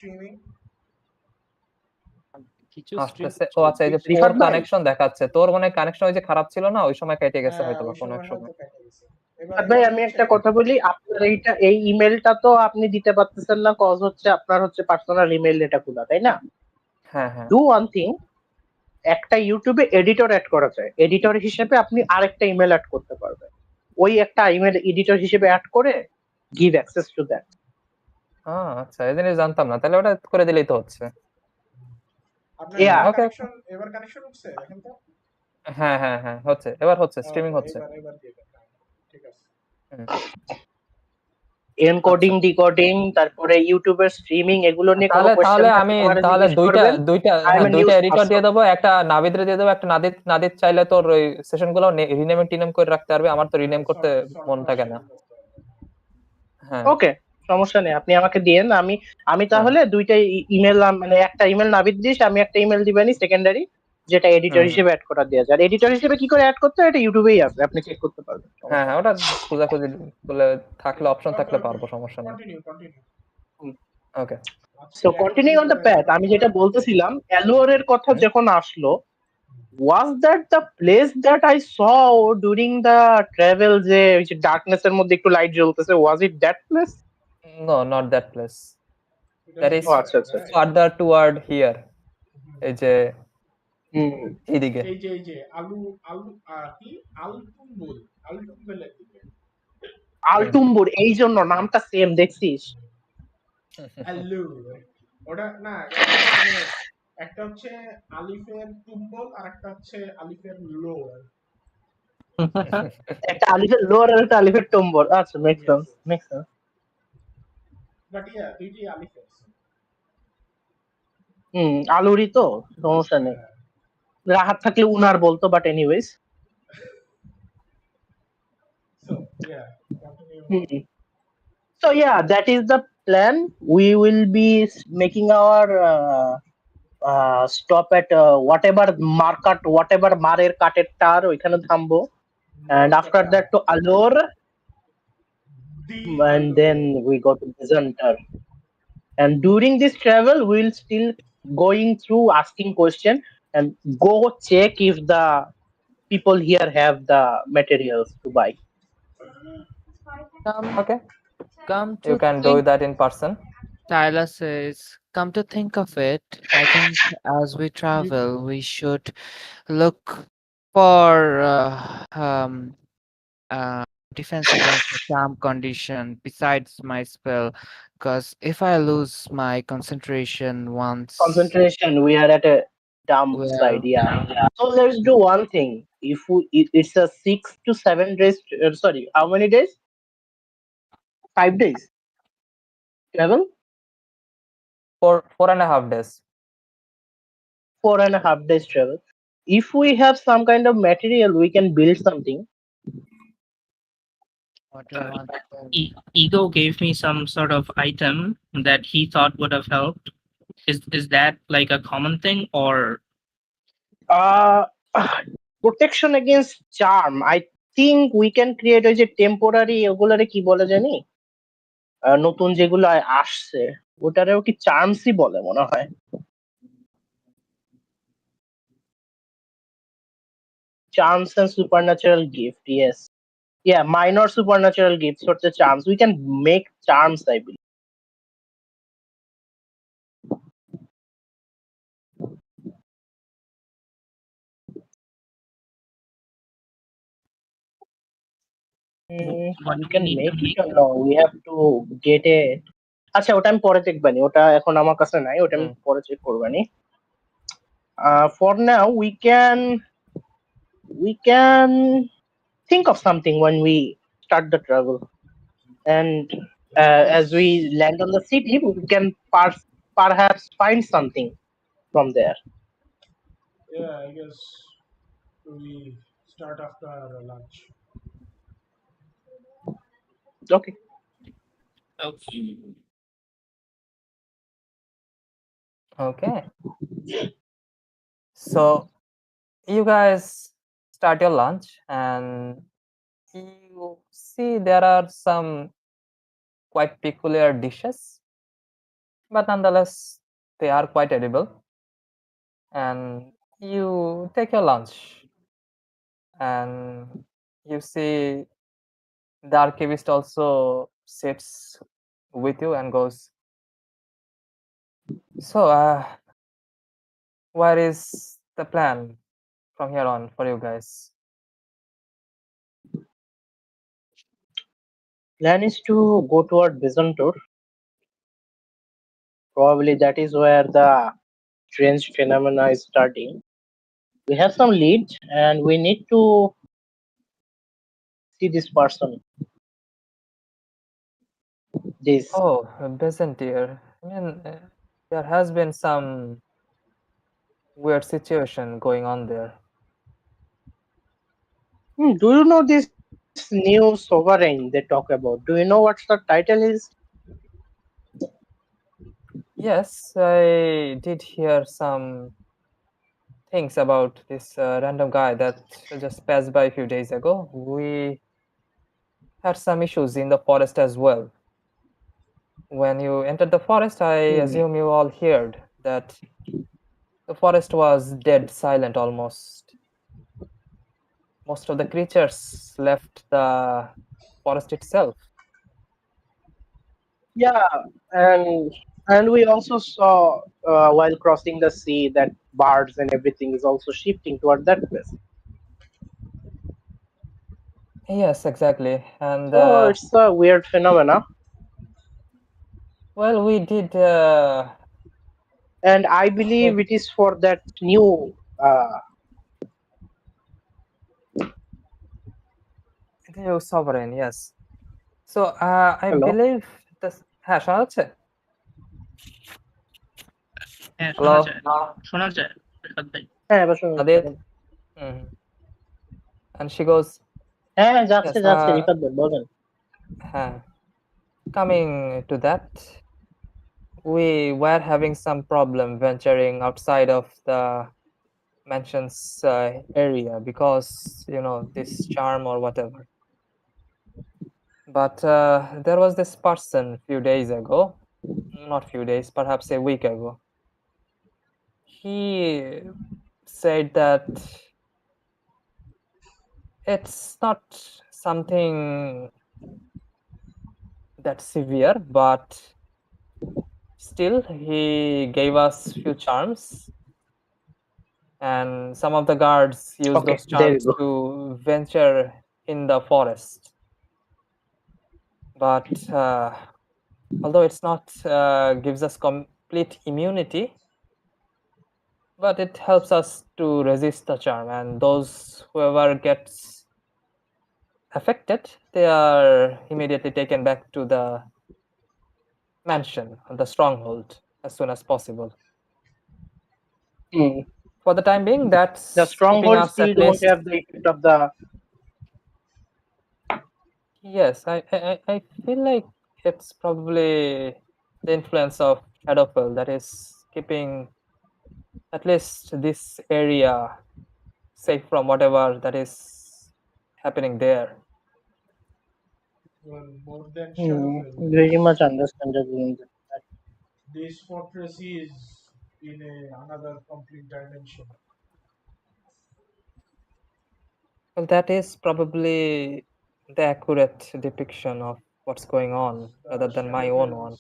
Streaming কিছু আসতেছে। ও আচ্ছা, এই যে পোর রিফাত ভাই? কানেকশন দেখাচ্ছে। তোর মনে হয় কানেকশন ওই যে খারাপ ছিল না, ওই সময় কেটে গেছে হ্যাঁ হয়তো বা ওই কোনো সময় এক সময়। হয়তো কেটে গেছে। এবার রিফাত ভাই, আমি একটা কথা বলি, আপনার এই ইমেলটা তো আপনি দিতে পারতেছেন না, কজ হচ্ছে আপনার হচ্ছে পার্সোনাল ইমেল এটা খোলা, তাই না? হ্যাঁ হ্যাঁ ডু ওয়ান থিং, একটা ইউটিউবে এডিটর অ্যাড করা যায়, এডিটর হিসেবে আপনি আরেকটা ইমেল অ্যাড করতে পারবেন, ওই একটা ইমেল এডিটর হিসেবে অ্যাড করে গিভ অ্যাক্সেস টু দ্যাট। আচ্ছা, এই জিনিস জানতাম না, তাহলে ওটা করে দিলেই তো হচ্ছে। আপনার Yeah. ওকে এবার কানেকশন হচ্ছে দেখেন তো। হ্যাঁ হ্যাঁ হ্যাঁ হচ্ছে, এবার হচ্ছে, স্ট্রিমিং হচ্ছে। এবার দিয়ে দেন। ঠিক আছে। হুম। এনকোডিং ডিকোডিং, তারপরে ইউটিউবের স্ট্রিমিং, এগুলো নিয়ে কোনো কোশ্চেন আমি থাকলে তাহলে দুইটা I'm a news এডিটর দিয়ে person. দেবো, একটা নাবিদরে দিয়ে দেবো, একটা নাদিদ চাইলে তোর ওই সেশন গুলো রিনেম টিনেম করে রাখতে পারবে, আমার তো রিনেম করতে মন থাকে না। হ্যাঁ ওকে, সমস্যা নেই, আপনি আমাকে দিয়েন, আমি তাহলে দুইটা ইমেল, মানে একটা ইমেল নাবিদ দিস, আমি একটা ইমেল দিবেনি সেকেন্ডারি, যেটা এডিটর হুম। হিসেবে অ্যাড করা দেওয়া যায়। এডিটর হিসেবে কি করে অ্যাড করতে হয় এটা ইউটিউবেই আছে, আপনি চেক করতে পারবেন। হ্যাঁ হ্যাঁ, ওটা খোঁজাখুঁজি বলে থাকলে অপশন থাকলে পারবো, সমস্যা নেই। Continue. Okay, so continue on the path, আমি যেটা বলতেছিলাম, অ্যালোর এর কথা যখন আসলো, was that the place that I saw during the travel, যে ওই যে ডার্কনেস এর মধ্যে একটু লাইট জ্বলতেছে, was it that place? No not that place, that is আচ্ছা আচ্ছা ফার্দার টুয়ার্ড হিয়ার, এই যে হুম, এইদিকে। এই যে আলু কি আলটুম্বুলের দিকে। আলটুম্বুর, এই জন্য নামটা সেম, দেখছিস? আলু ওটা না, একটা হচ্ছে আলিফের টুম্বল আর একটা হচ্ছে আলিফের লোর। একটা আলিফের লোয়ার আর একটা আলিফের টম্বর, আচ্ছা, মেক সেন্স। বাট দুইটি আলিফের। আলুরই তো, সমস্যা নেই, রাহাত থাকলে উনার বলতো, but anyways. So yeah, that is the plan. We will be making our stop at whatever market, whatever মারের কাটের টার, ওইখানে থামবো, and after that to Alor, and then we go to Desantar. And during this travel, we'll still going through asking question and go check if the people here have the materials to buy. Okay, Come you to can do think, that in person. Tyler says, come to think of it, I think as we travel, we should look for defense against the charm condition besides my spell, because if I lose my concentration once, Concentration, we are at a dumb well, side, yeah. So let's do one thing. If it's a 6 to 7 days, sorry, how many days? 5 days travel. 4.5 days. 4.5 days travel. If we have some kind of material, we can build something. what do you want to tell? Ego gave me some sort of item that he thought would have helped. Is that like a common thing, or uh protection against charm, I think we can create ওই যে temporary, ওগুলারে কি বলে জানি, নতুন যেগুলো আসছে ওটারেও কি চার্মসই বলে মনে হয়। Charms and supernatural gift, yes. Yeah, minor supernatural gifts or the charms. We can make charms, I believe. what We do we can need make to it make? or no? We have to get it. আচ্ছা, ওটা আমি পরে দেখবানি, ওটা এখন আমার কাছে নাই, ওটা আমি পরে check করবানি। For now, we can think of something when we start the travel, and as we land on the city, we can perhaps find something from there. Yeah, I guess we start after lunch. Okay. Okay. Okay, so you guys start your lunch and you see there are some quite peculiar dishes but nonetheless, they are quite edible. And you take your lunch, and you see the archivist also sits with you and goes, "So, where is the plan from here on for you guys?" Plan is to go toward Byzantor. Probably that is where the strange phenomena is starting. We have some leads, and we need to see this person. This. Oh, Byzantier. I mean, there has been some weird situation going on there. Do you know this new sovereign they talk about? Do you know what the title is? Yes, I did hear some things about this random guy that just passed by a few days ago. We had some issues in the forest as well. When you entered the forest, I assume you all heard that the forest was dead silent almost. Most of the creatures left the forest itself. Yeah, and and we also saw while crossing the sea that birds and everything is also shifting toward that place. Yes, exactly. And So it's a weird phenomena, well, we did and I believe make it is for that new. new sovereign, yes. So I Hello. believe this হ্যাঁ শোনা যাচ্ছে হ্যাঁ, hello শোনা যায় রেখাত ভাই। হ্যাঁ এবার শুনুন। Adit and she goes হ্যাঁ যাচ্ছে yes যাচ্ছে রিফাত ভাই বলেন। coming to that, we were having some problem venturing outside of the mansion's area because this charm or whatever. But there was this person few days ago, not few days, perhaps a week ago. He said that it's not something that severe, but still he gave us few charms, and some of the guards use Okay, those there charms you go. to venture in the forest. But although it's not gives us complete immunity, but it helps us to resist the charm, and those whoever gets affected, they are immediately taken back to the mansion, the stronghold, as soon as possible. For the time being, that's The keeping stronghold us still at don't least. have the effect of the. Yes, I feel like it's probably the influence of Shadowfell that is keeping at least this area safe from whatever that is happening there. Well, more than Shadowfell, Very much understandable in that. this fortress is in another complete dimension. Well, that is probably the accurate depiction of what's going on rather than my own one.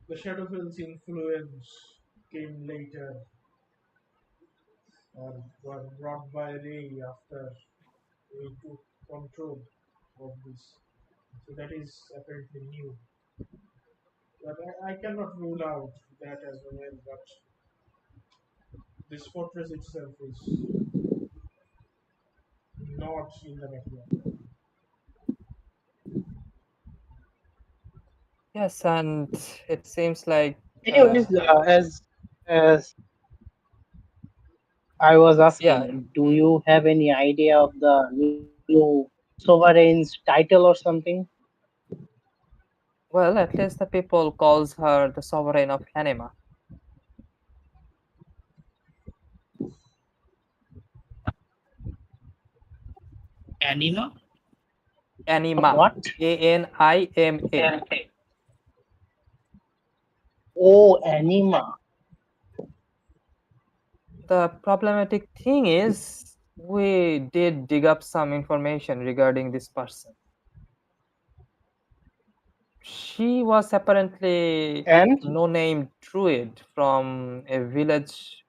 The Shadowfell's influence came later and were brought by Ray after we took control of this. So that is apparently new. But I cannot rule out that as well, but this fortress itself is not in the backyard. Yes, and it seems like Anyways, as I was asking, yeah. do you have any idea of the new sovereign's title or something? Well, at least the people calls her the sovereign of Anima. Anima? Anima. What? Anima. Oh, anima. The problematic thing is, we did dig up some information regarding this person. She was apparently And no-name druid from a village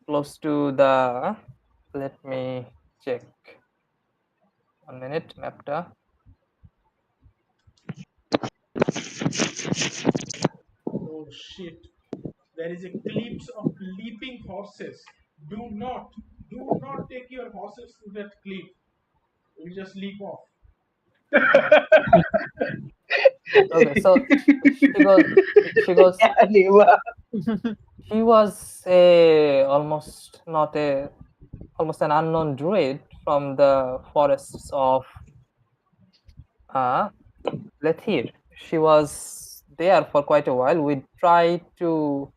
close to the. Let me check. 1 minute, Mapta. Oh shit. There is a clips of leaping horses. Do not, do not take your horses to that cliff. You just leap off. Okay, so she goes. She goes. anima. She was a almost an unknown druid from the forests of uh, Lethir. She was there for quite a while. We tried to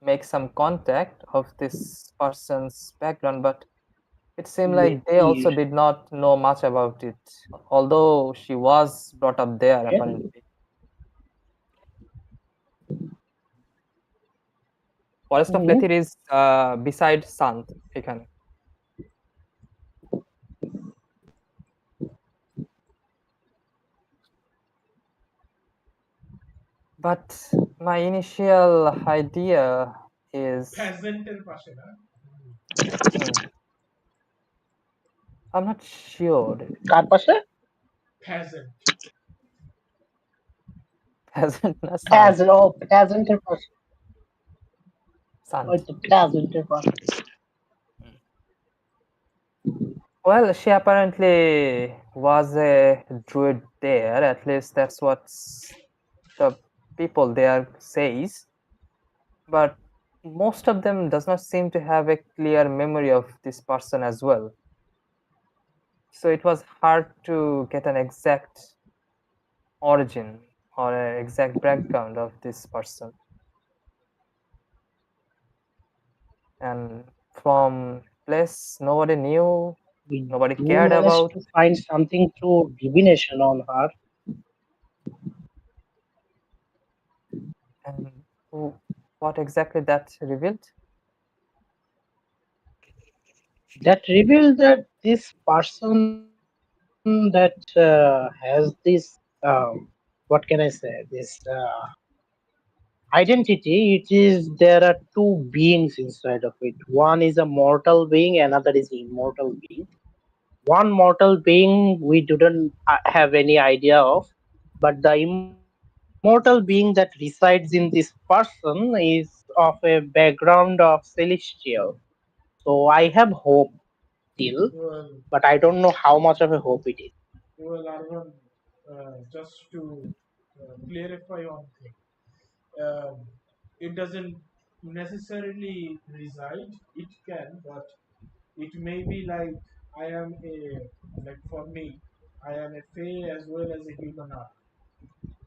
make some contact of this person's background, but it seemed like they also Letir. did not know much about it, although she was brought up there Okay. apparently. Forest of Mhm. Lethir is beside Sant এখানে. But my initial idea is Peasant পাশে না? hmm, I'm not sure. কার পাশে? Peasant. Peasant na Sant. Peasant. Oh, peasant-এর পাশে। Sant. ওই তো peasant-এর পাশে। Well, she apparently was a druid there. At least that's what the people there says. But most of them does not seem to have a clear memory of this person as well. So it was hard to get an exact origin or an exact background of this person. And from place nobody knew, We nobody do cared manage about. to find something through divination on her. And what exactly that revealed? That revealed that this person that has this what can I say, this identity. It is, there are two beings inside of it. One is a mortal being, another is immortal being. One mortal being we didn't have any idea of, but the immortal being that resides in this person is of a background of celestial. So I have hope still, Well, but I don't know how much of a hope it is. Arvan, just to clarify one thing, it doesn't necessarily reside. It can, but it may be like I am a, like for me, I am a fae as well as a human art.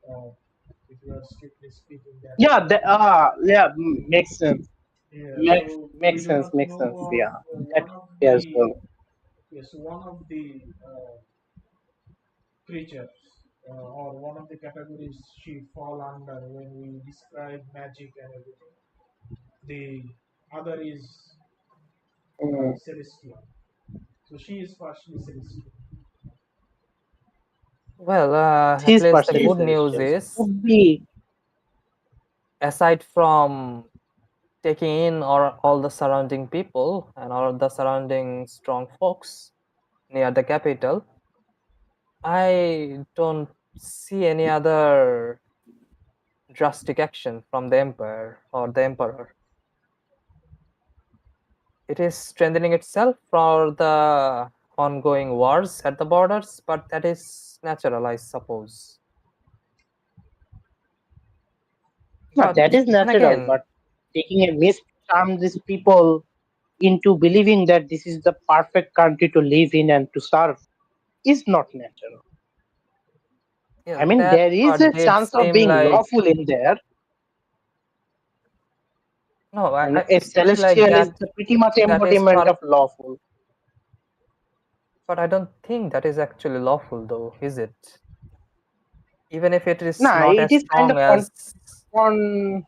Uh, if you are strictly speaking that Yeah, way. yeah, makes sense. Yeah, Makes so we makes do sense. not Makes know sense. of Yeah, that one of as the, well. yes, one of the creatures or one of the categories she fall under when we describe magic and everything. The other is Mm. celestial. So she is partially celestial. Well, at She's least the partially good news celestial, so is, could be. aside from taking in all the surrounding people and all the surrounding strong folks near the capital, I don't see any other drastic action from the empire or the emperor. It is strengthening itself for the ongoing wars at the borders, but that is natural, I suppose. Yeah, But that is then natural, again, but taking a mist to charm these people into believing that this is the perfect country to live in and to serve is not natural. I yeah, mean, that there is part a did chance of seem being like lawful in there, no, and a it seems like celestial is the pretty much that is embodiment part, of lawful. but I don't think that is actually lawful, though, is it? Even if it is Nah, not it as is kind strong of as on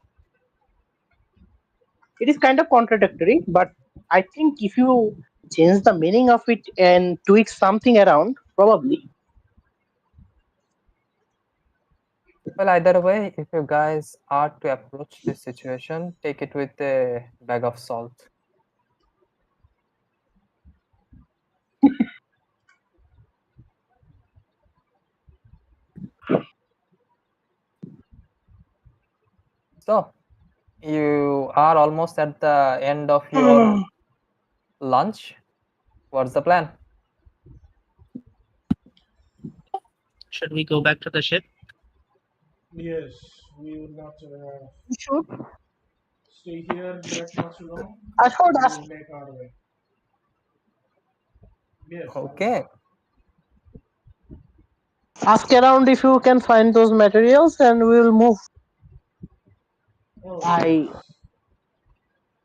it is kind of contradictory, but I think if you change the meaning of it and tweak something around, probably. Well, either way, if you guys are to approach this situation, take it with a bag of salt. So, you are almost at the end of your lunch. What's the plan? Should we go back to the ship? Yes, we will not We should. stay here that much long. I should We ask will make our way. Yes, why not? Okay. ask around if you can find those materials, and we will move. Oh, I yes.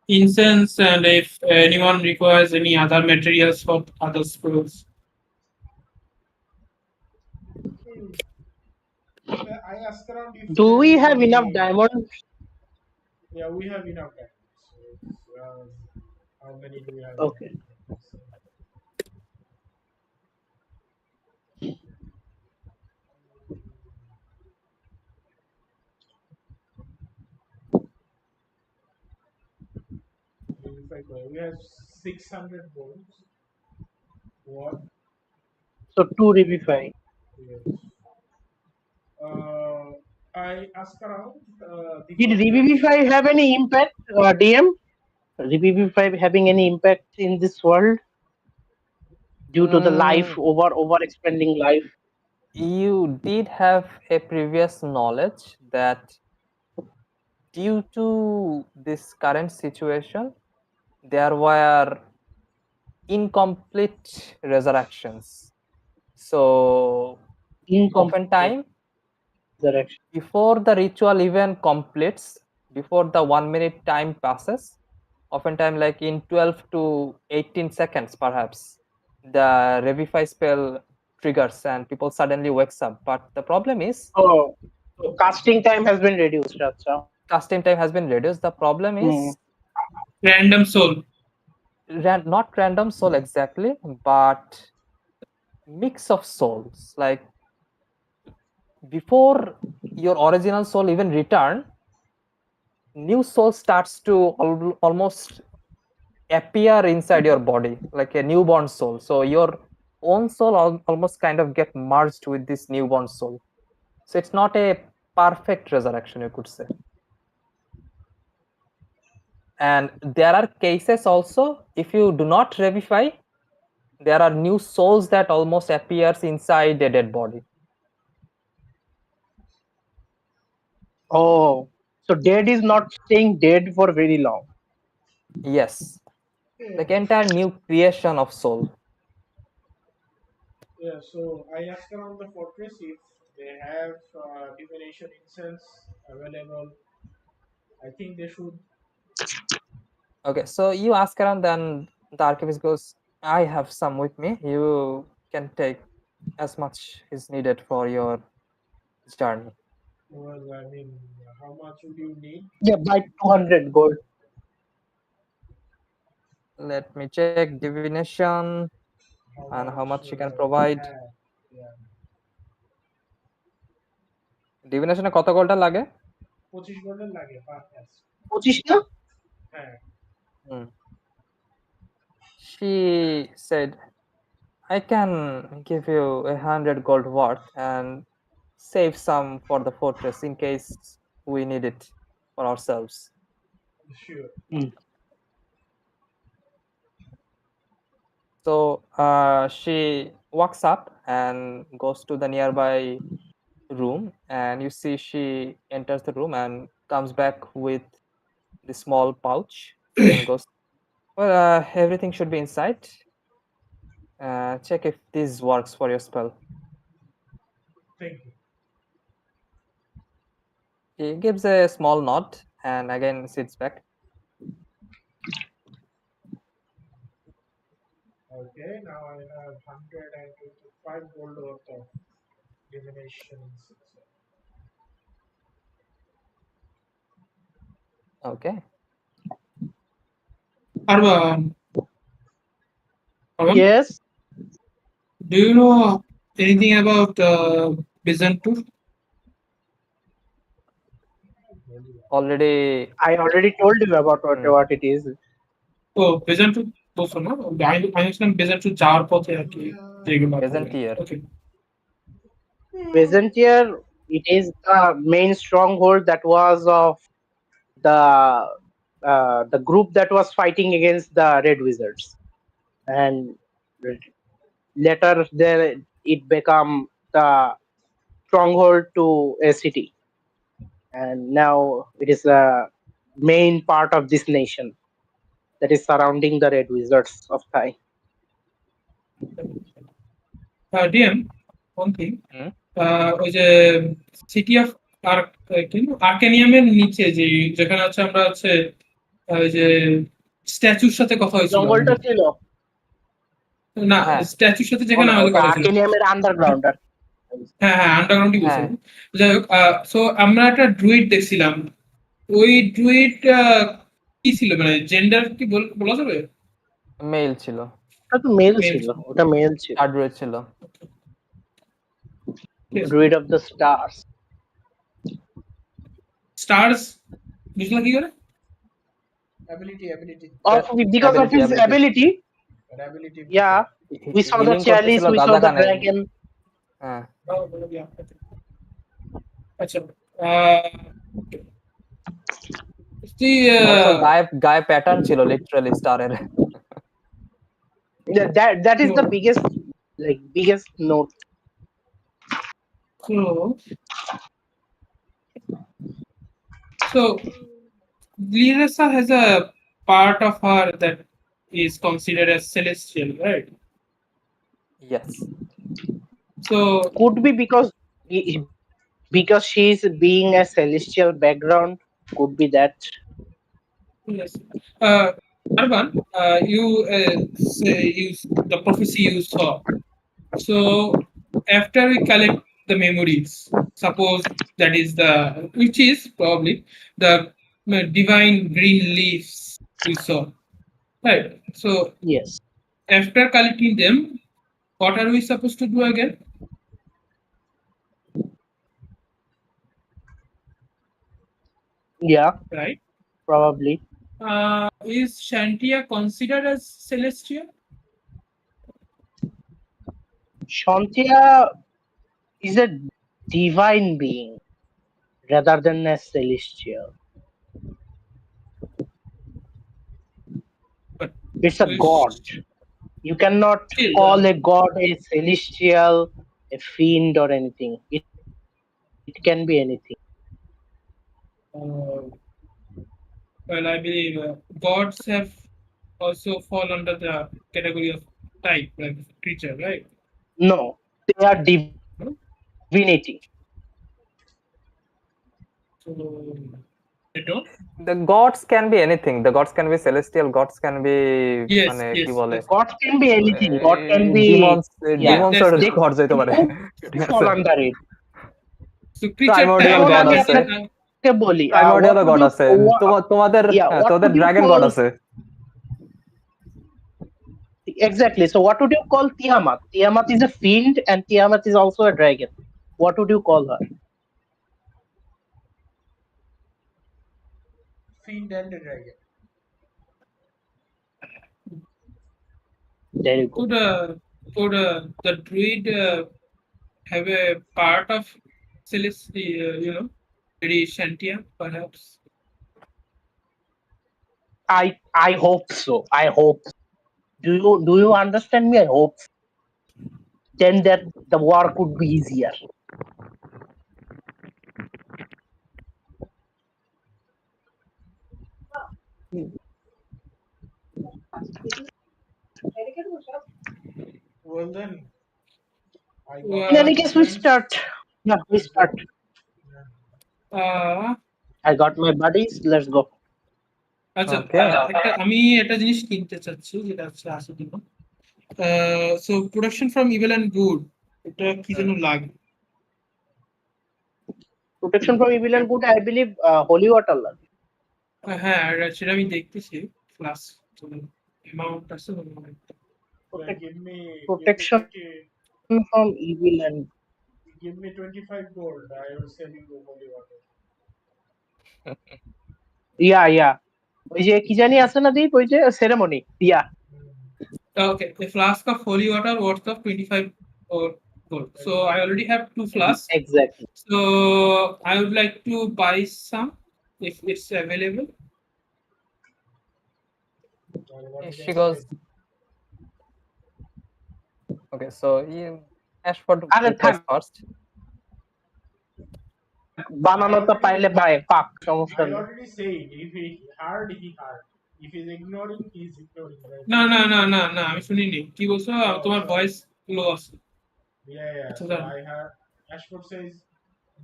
Incense, and if anyone requires any other materials for other spells. I asked around if do there we is have enough any. diamonds? Yeah, we have enough diamonds. So how many do we have? Okay. We have 600 gold. What? So 2 revivify. Yes. Uh, I asked around the Did fortress. revivify have any impact, DM? Revivify having any impact in this world due to the life Mm, over expanding life? you did have a previous knowledge that due to this current situation, there were incomplete resurrections. So, Incomplete oftentimes, resurrection. before the ritual even completes, before the 1 minute time passes, oftentimes like in 12 to 18 seconds perhaps, the revivify spell triggers and people suddenly wakes up. But the problem is Oh, so casting time has been reduced. Acha. casting time has been reduced. The problem Hmm. is Random soul. not random soul exactly, but mix of souls. Like before your original soul even return, new soul starts to almost appear inside your body like a newborn soul. So your own soul almost kind of get merged with this newborn soul. So it's not a perfect resurrection, you could say. And there are cases also, if you do not revivify, there are new souls that almost appears inside a dead body. Oh, so dead is not staying dead for very long. Yes, Yeah. like entire new creation of soul. Yeah. So I asked around the fortress if they have divination incense available. I think they should. Okay, so you ask around, then the archivist goes, I have some with me. You can take as much is needed for your journey. Well, I mean, how much would you need? Yeah, by 200 gold. Let me check divination How and how much much you can they provide. have? Yeah. ডিভিনেশনে কত গোল্ডটা লাগে? 25 golden লাগে per cast. 25 na? হ্যাঁ। She said, I can give you 100 gold worth and save some for the fortress in case we need it for ourselves. Sure. Hmm. So she walks up and goes to the nearby room, and you see she enters the room and comes back with the small pouch and goes, well, everything should be inside. Check if this works for your spell. Thank you. He gives a small nod and again sits back. Okay, now I have 125 gold worth of divination incense. Okay. Arban, Yes. do you know anything about Byzantium? Already. I already told you about Hmm. what it is. ও বেজান্টু বলছো না? আমি ছিলাম বেজান্টু যাওয়ার পথে আর কি যেগুলো Byzantium. Okay Byzantium, it is the main stronghold that was of the group that was fighting against the Red Wizards, and later there it became the stronghold to a city, and now it is a main part of this nation that is surrounding the Red Wizards of Thai. DM one thing hmm? ওই যে city of আর্কেনিয়ামের নিচে যে যেখানে হচ্ছে আমরা হচ্ছে ওই যে স্ট্যাচুর সাথে কথা হয়েছিল জঙ্গলটা ছিল না হ্যাঁ। স্ট্যাচুর সাথে যেখানে আমাদের কথা ছিল আর্কেনিয়ামের আন্ডারগ্রাউন্ড। হ্যাঁ আন্ডারগ্রাউন্ডই বলছে হ্যাঁ। যাই হোক সো আমরা একটা ড্রুইড দেখছিলাম ওই ড্রুইড কি ছিল মানে জেন্ডার কি বলা যাবে মেল ছিল। ওটা তো মেল Male ছিল, ছিল। ওটা মেল ছিল। হার্ডওয়্যার ছিল। Druid of the Stars. Stars বুঝলা কি করে Ability. Because of his ability, Ability. yeah. We saw the Healing chalice, করতেছিল we saw গাঁজা the খানে। dragon. হ্যাঁ। আচ্ছা Also গায়ে প্যাটার্ন ছিল লিটারালি স্টারের। That is the biggest note. So Lirasa has a part of her that is considered as celestial, right? Yes. So Could be because she is being a celestial background. Could be that. yes, Arban, you say the prophecy you saw. So after we collect the memories, suppose that is which is probably the divine green leaves we saw, right? So Yes. after collecting them, what are we supposed to do again? Yeah. Right? Probably. Is Shantia considered as celestial? Shantia is a divine being rather than a celestial. But It's a god. You cannot Still, call a god a celestial, a fiend, or anything. It can be anything. Well, I believe gods have also fall under the category of type, like creature, right? No, they are divinity. So they don't. The gods can be anything. The gods can be celestial. Gods can be Yes, মানে yes, কি বলে? God can be anything. God can be demons. yeah, Demons that's or they gods হইতে পারে। ঠিক fall আছে। under it. So creature Primordial type, god আমি আছে। আপনাকে বলি Primordial god আছে। তোমাদের what তোদের would you dragon call- god আছে। Exactly. So what would you call Tiamat? Tiamat is a fiend and Tiamat is also a dragon. What would you call her? Fiend and a dragon. There you go. could the druid have a part of celestial, very Shantia, perhaps? I hope so. I hope. Do you understand me? I hope. Then that the war could be easier. Well then, I got Well, In any case, we start. Yeah, we start. I got my buddies. Let's go. আচ্ছা Okay. আমি একটা জিনিস কিনতে চাচ্ছি যেটা হচ্ছে 80 দিব so production from evil and good এটা কি যেন লাগে Protection from evil and good. I believe holy water. হ্যাঁ সেটা আমি দেখতেছি প্লাস অ্যামাউন্ট আছে Yeah, give me protection 20, from evil and give me 25 gold. I will sell you holy water. ইয়া ওই যে কি জানি আছে না দীপ ওই যে ceremony yeah Okay, a flask of holy water worth of 25 gold. So I already have 2 flasks. Exactly So I would like to buy some if it's available. Well, what She did I goes. say? Okay, so you ask for the আরে price থাক first. বানানো তো পাইলে পায় পাক সমস্যা I নেই already said if he heard, he heard. If he's ignoring, he's ignoring. Right? না আমি শুনিনি কি বলছো তোমার sorry. ভয়েস লো আছে Yeah. আচ্ছা, So done. I have Ashford says,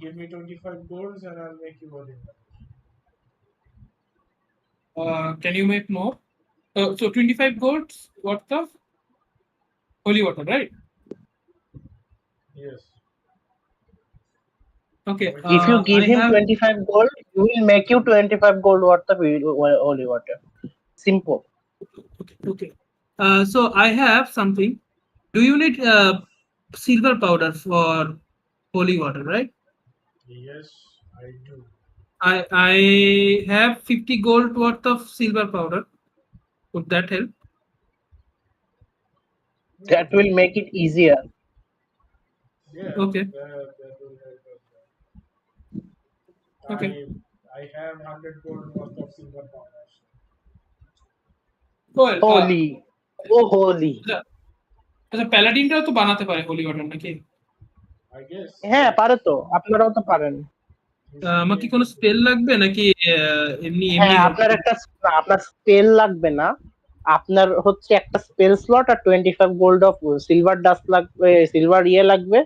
give me 25 golds and I'll make you holy water. Can you make more? So 25 golds worth of holy water, right? Yes. Okay. if you give I him have 25 gold he will make you 25 gold worth of holy water simple okay. So I have something. Do you need silver powder for holy water, right? Yes, I do. I have 50 gold worth of silver powder. Would that help? that will make it easier Yeah. Okay. That will help us. Okay. I have 100 gold worth of silver powder. Well, holy oh holy আচ্ছা প্যালাডিনটাও তো বানাতে পারে Holi water নাকি I guess. হ্যাঁ পারে তো আপনারাও তো পারেন You should আমার be কি able কোনো to. স্পেল লাগবে নাকি এমনি হ্যাঁ হবে? আপনার একটা আপনার স্পেল লাগবে না আপনার হচ্ছে একটা স্পেল স্লট আর 25 গোল্ড অফ সিলভার ডাস্ট লাগবে সিলভার লাগবে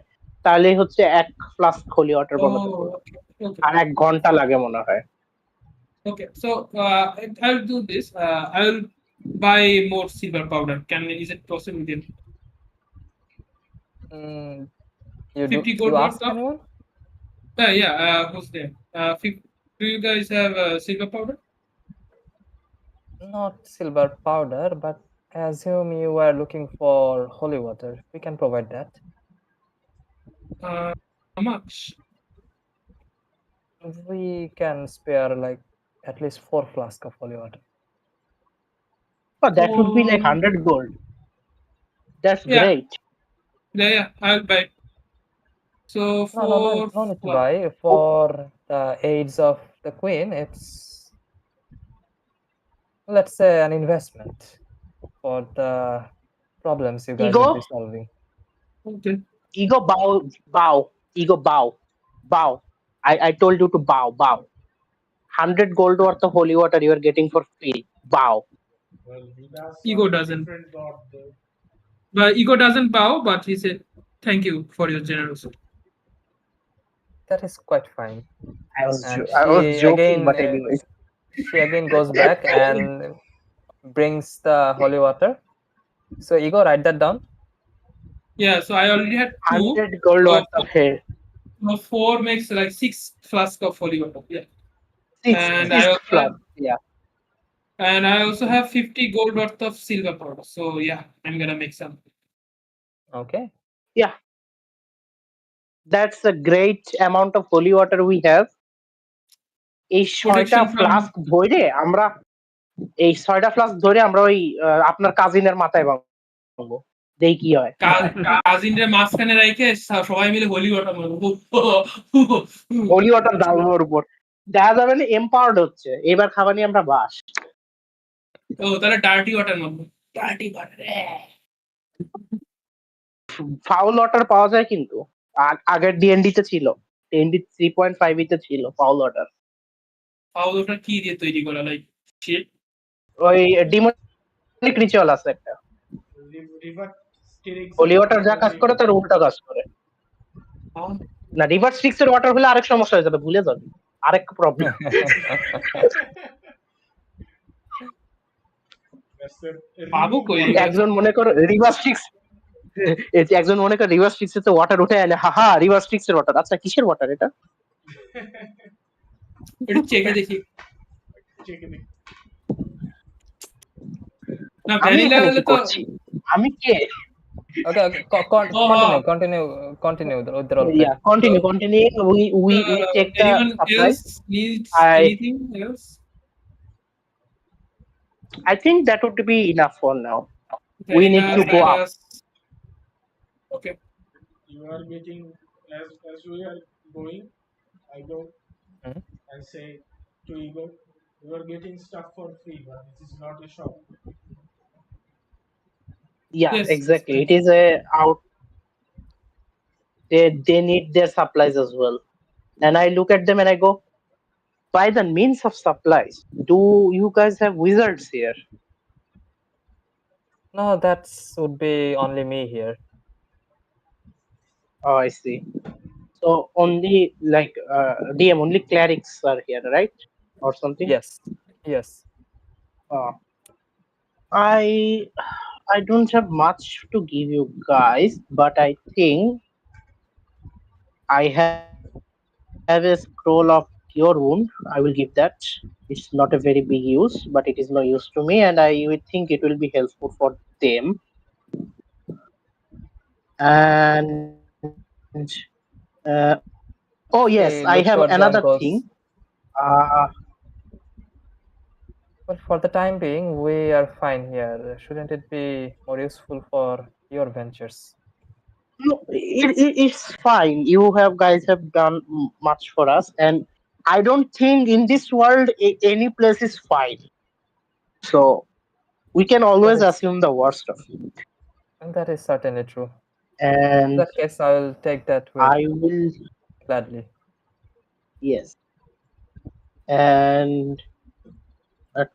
তাহলে হচ্ছে এক ফ্লাস্ক হোলি ওয়াটার বানাতে পারবে Okay. আর 1 ঘন্টা লাগে মনে হয় Okay. So I'll do this. I'll buy more silver powder. Is it possible then? You 50 gold you worth ask of anyone? yeah. Who's there? Do you guys have silver powder? Not silver powder, but I assume you are looking for holy water. We can provide that. How much? We can spare like at least 4 flasks of holy water. Oh, that would be like 100 gold that's Yeah. great Yeah. I'll buy. So No need to buy for the aids of the queen. It's, let's say, an investment for the problems you guys Ego? will be solving. Okay. ego bow ego bow I told you to bow 100 gold worth of holy water you are getting for free bow Well, he does Ego some doesn't. different god though. But Ego doesn't bow, but he said, "Thank you for your generosity." That is quite fine. And I was she joking again but anyway she again goes back and brings the holy water. So Ego, write that down. Yeah. So I already had 2. 100 gold So worth of hair 4 makes like 6 flasks of holy water. Yeah. six And six I also flag yeah and I also have 50 gold worth of silver powder. So yeah, I'm gonna make some. Okay. yeah that's a great amount of holy water we have এই 6টা Protection from flask ধরে আমরা এই 6টা flask ধরে আমরা ওই আপনার কাজিনের মাথায় ভাঙবো দেই কি হয় কাজিনদের মাঝখানে রেখে সবাই মিলে হোলি ওয়াটার মারবো। হোলি ওয়াটার ডালবোর উপর দেখা যাবে না এম্পাওয়ার্ড হচ্ছে এবার খাবানি আমরা বাস ও তাহলে ডার্টি ওয়াটার মারবো। Dirty water. ফাউল ওয়াটার পাওয়া যায় কিন্তু আগের ডিএনডি তে ছিল ডিএনডি 3.5 তে ছিল ফাউল ওয়াটার ফাউল ওয়াটার কি দিয়ে তৈরি করা লাইক শিট? ওই ডিমনিক রিচুয়াল আছে একটা River steering. হোলি ওয়াটার যা কাজ করে তার উল্টা কাজ করে না রিভার স্টিক্স এর ওয়াটার হলে আরেক সমস্যা হয়ে যাবে ভুলে যাবে আরেক প্রবলেম পাবো কই? একজন মনে করো রিভার স্টিক্স একজন মনে করো রিভার স্টিক্স এর ওয়াটার উঠে এনে হা রিভার স্টিক্স এর ওয়াটার আচ্ছা কিসের ওয়াটার এটা একটু চেখে দেখি। take the না আমি ভ্যানিলা এখানে হলে কি তো করছি? আমি কে? Okay, okay. O Continue with the role play. Yeah, continue, continue. We check the anyone supply. else needs I anything else? I think that would be enough for now. We Vanilla, need to go up. Cyrus. Okay. you are getting as we are going. I go Mhm. and say to Igor, you are getting stuff for free, but this is not a shop. Yeah, Yes. exactly. It is a out. They need their supplies as well. And I look at them and I go, by the means of supplies, do you guys have wizards here? No, that would be only me here. Oh, I see. So only like DM, only clerics are here, right? Or something. Yes, yes. Uh, I I don't have much to give you guys, but I think I have a scroll of cure wound. I will give that. It's not a very big use, but it is no use to me, and I would think it will be helpful for them. And oh yes, I have another She looks thing. towards you and goes, Uh, well, for the time being, we are fine here. Shouldn't it be more useful for your ventures? no, it's fine. You have guys have done much for us, and I don't think in this world any place is fine. So we can That always is, assume the worst of it. and that is certainly true. In And that case, I will take that with I will, gladly. yes. And what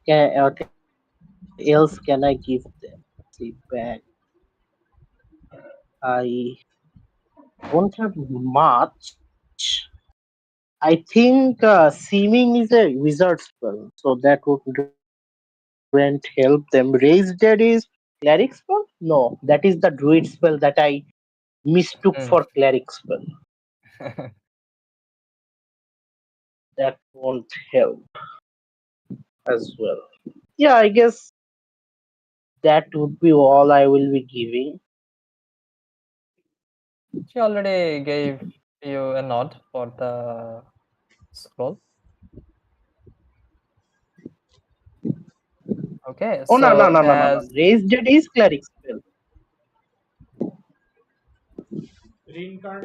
else can I give them? See, bag. I don't have much. I think seeming is a wizard spell, so that wouldn't help them. Raise dead is cleric spell? No, that is the druid spell that I mistook for cleric Mm. spell. That won't help as well. Yeah, I guess that would be all I will be giving. She already gave you a nod for the scroll. Okay, Oh, no, no, so no, no, no, no. as Raise dead is cleric spell.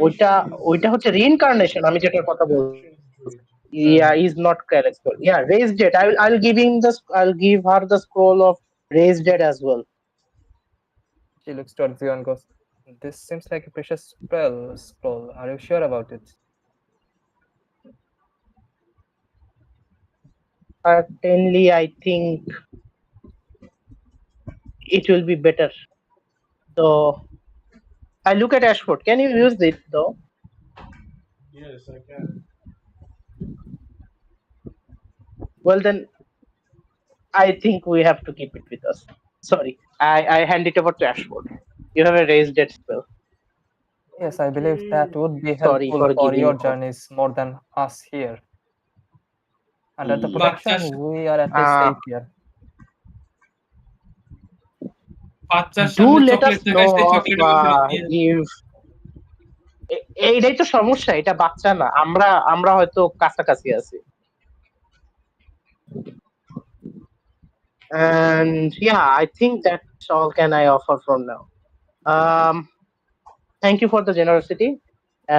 ওইটা Reincarnation is ওইটা হচ্ছে রিইনকার্নেশন আমি যেটার কথা বলছি reincarnation is druid. yeah Mhm. is not cleric spell. Yeah, raise dead. I'll give him the I'll give her the scroll of raise dead as well. She looks towards you and goes, "This seems like a precious scroll. Are you sure about it?" Certainly, I think it will be better. So I look at Ashford. Can you use it though? Yes, I can. Well, then I think we have to keep it with us. Sorry, I hand it over to Ashford. You have a raised dead spell. Yes, I believe that Okay. would be Sorry helpful for for giving your off. journeys more than us here. Under the বাচ্চার protection, we are at least Uh, safe here. বাচ্চার do সামনে let us chocolate know দেখায় সেই of chocolate আবার ফেরত নিয়ে আসে। if এইটাই তো সমস্যা এটা বাচ্চা না আমরা আমরা হয়তো কাছাকাছি আছি and yeah I think that's all can I offer from now um thank you for the generosity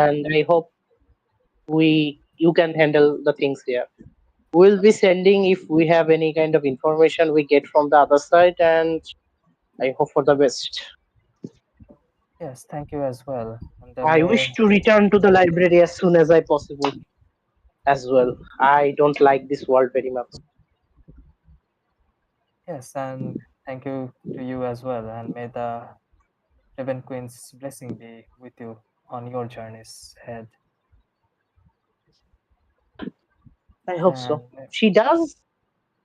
and I hope we you can handle the things here we'll be sending if we have any kind of information we get from the other side and I hope for the best. Yes, thank you as well. And I wish to return to the library as soon as I possible as well. I don't like this world very much. yes, and thank you to you as well. And may the Raven Queen's blessing be with you on your journeys ahead. I hope And so. She does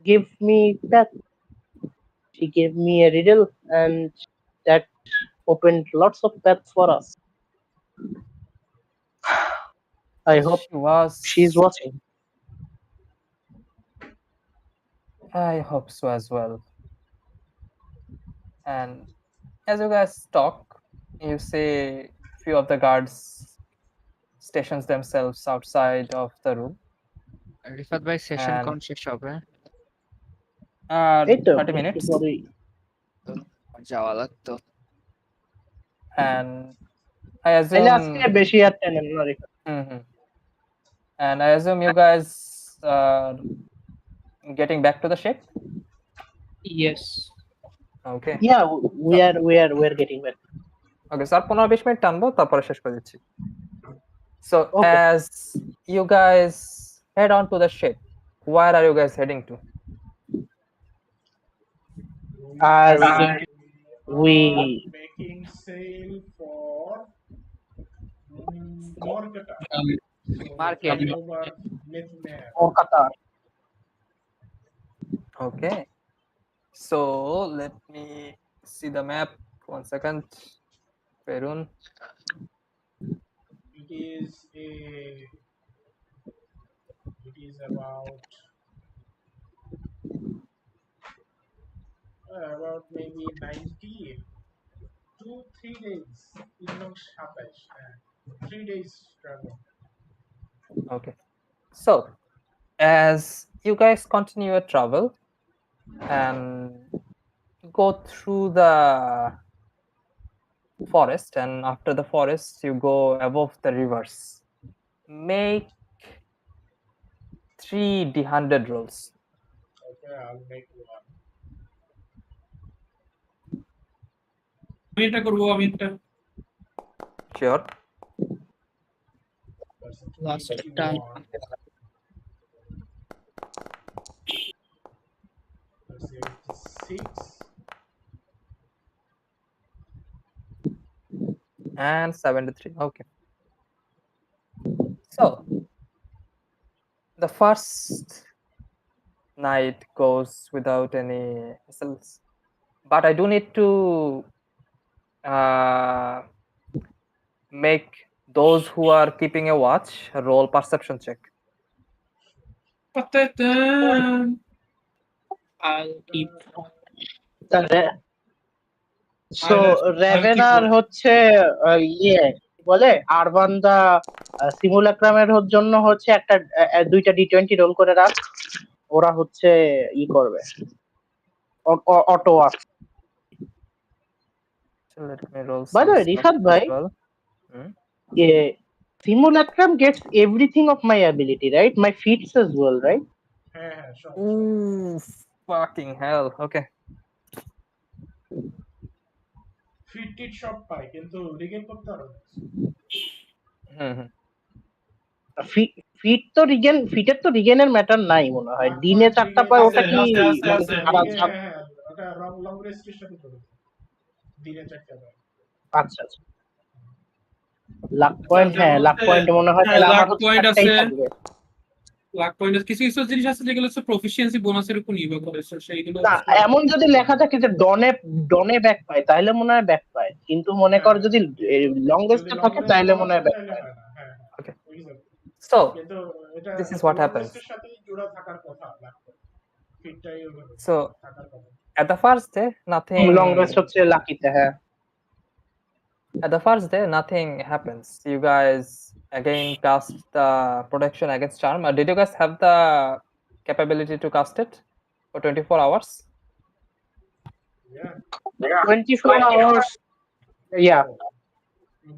give me that. She gave me a riddle, and that opened lots of paths for us. I yes, hope she was she's watching. I hope so as well. And as you guys talk, you see few of the guards stations themselves outside of the room. Rifat ভাই session And কোন শেষ হবে? এই তো 30 একটু minutes. পরেই। যাওয়া লাগতো। And I তাইলে আজকে assume বেশি আর টানেন না Rifat. Mhm. And I assume you guys are getting back to the ship. Yes. Okay. Yeah, we are getting back. Okay, sir 15-20 minute টানবো তারপরে শেষ করে দিচ্ছি। So Okay. as you guys head on to the ship, where are you guys heading to? As we we- are making sail for Morgata. So Market. flying over Lithuania. Kolkata. Okay. So let me see the map. 1 second. Perun. It is about maybe 3 days. 3 days travel. Okay. So as you guys continue your travel and go through the forest, and after the forest you go above the rivers, make 3 D100 rolls. Okay, I'll make one. আমি এটা করবো, আমি এটা Sure. That's Last 21. time. That's 86. And 73. Okay. So the first night goes without any hassles, but I do need to make those who are keeping a watch roll perception check. I'll keep. So রেভেনার হচ্ছে ইয়ে কি বলে আরবান্দা সিমুলাক্রামের জন্য হচ্ছে একটা 2টা D20 role করে রাখ, ওরা হচ্ছে ই করবে auto work. So let me roll By some the way, stuff Rishad as bhai, well. Simulacrum gets everything of my ability, right? My feats as well, right? Sure. Ooh, fucking hell. Okay. Fit সব পাই কিন্তু regain করতে পারো না। Mhm. Fit তো regain, ফিটের তো রিগেনের matter নাই মনে হয়। দিনে 4টা পায়, ওটা কি মানে সারা ওটা লং রেস্টের সাথে জড়িত। দিনে 4টা পায়। আচ্ছা আচ্ছা, লাক পয়েন্ট, হ্যাঁ লাক পয়েন্ট মনে হয় তাহলে আমার হচ্ছে পয়েন্ট একটাই আছে, থাকবে। লাক পয়েন্ট কিছু কিছু জিনিস আছে যেগুলো হচ্ছে প্রফিসিয়েন্সি বোনাসের উপর নির্ভর করে, সেইগুলো না এমন যদি লেখা থাকে যে ডনে ব্যাক পায় তাহলে মনে হয় ব্যাক পায়, কিন্তু মনে কর যদি লং রেস্টে থাকে তাহলে মনে হয় ব্যাক পায়। Okay. So কিন্তু এটা this is what long happens. রেস্টের সাথেই জোড়া থাকার কথা লাগবে। ফিটটাই So থাকার কথা। at the first day, nothing. Long rest হচ্ছে লাকিতে, হ্যাঁ। At the first day, nothing happens. You guys again cast the protection against charm. Did you guys have the capability to cast it for 24 hours? Yeah. 24 hours, yeah.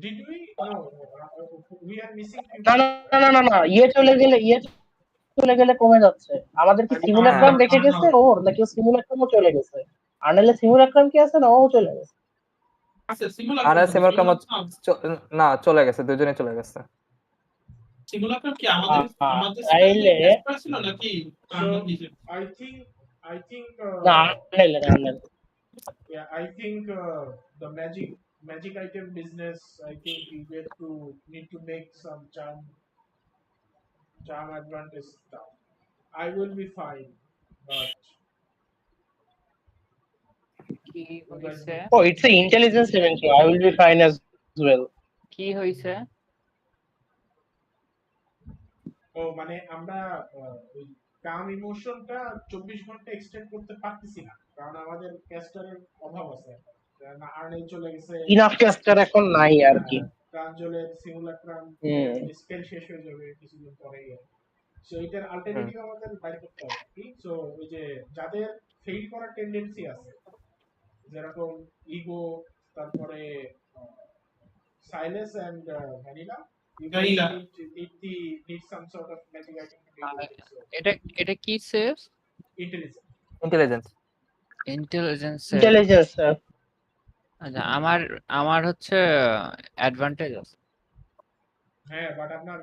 Did we? No. We are missing few. না না না না না, ইয়ে চলে গেলে কমে যাচ্ছে। আমাদের কি সিমুলাক্রাম রেখে গেছে ওর, নাকি সিমুলাক্রামও চলে গেছে? আর্নেলে সিমুলাক্রাম কি আছে না ও চলে গেছে? আছে সিমুলাক্রাম না চলে গেছে, দুজনে চলে গেছে। সিমুলাক্রাম কি আমাদের তাইলে ছিল নাকি? I think না আর্নেলে yeah, I think the magic item business, I think we need to make some charm advantage stuff. I will be fine, but কি হইছে? Oh, it's an intelligence saving throw. I will be fine as well. কি হইছে? মানে আমরা কাম ইমোশনটা 24 ঘন্টা extend করতে পারতেছি না, কারণ আমাদের ক্যাস্টারের অভাব আছে। আর্নেল চলে গেছে, ইনাফ ক্যাস্টার এখন নাই আর কি। প্রাঞ্জলের সিমুলাক্রাম স্পেল শেষ হয়ে যাবে কিছুদিন পরেই। সো এটার অল্টারনেটিভ আমাদের বাইর করতে হবে কি। সো ওই যে যাদের ফেল করার টেন্ডেন্সি আছে, যেরকম ইগো, তারপরে silence and vanilla, you guys Vanilla. need some sort of magic item to deal with it. So এটা এটা কি save? intelligence. Intelligence. Intelligence. Intelligence. আচ্ছা, আমার আমার হচ্ছে অ্যাডভান্টেজ আছে। হ্যাঁ, বাট আপনার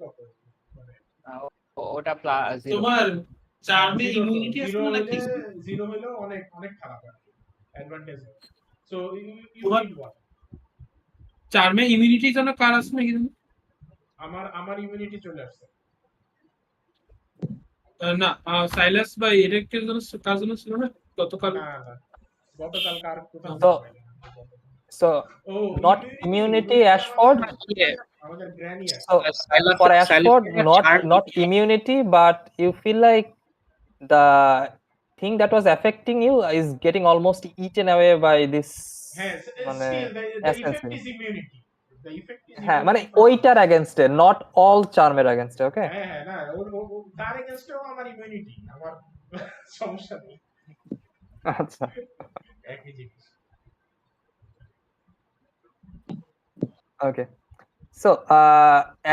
কত, মানে ওটা প্লাস 0। তোমার চার্মে zero ইমিউনিটি আছে zero না হইলে নাকি? zero হইলেও অনেক অনেক খারাপ আর কি অ্যাডভান্টেজ। সো ইউ তোমার নিড ওয়ান। চার্মে ইমিউনিটির জন্য কার আছে নাকি? আমার ইমিউনিটি চলে আসছে। না, সাইলাস বা এরেকের জন্য কার জন্য ছিল না গতকাল? না না, গতকাল কার কোথাও So, ছিল না। so ও not immunity Ashford. আমাদের গ্র্যানি আছে। So for Ashford, not immunity, but you feel like the thing that was affecting you is getting almost eaten away by this. হ্যাঁ, মানে still the essence effect is immunity. The effect is হ্যাঁ, মানে immunity from- ওইটার against A, not all charm এর against এ, okay? হ্যাঁ হ্যাঁ, না তার এগেইনস্টেও আমার ইমিউনিটি, আমার সমস্যা নেই, আচ্ছা। একই জিনিস। Okay. So,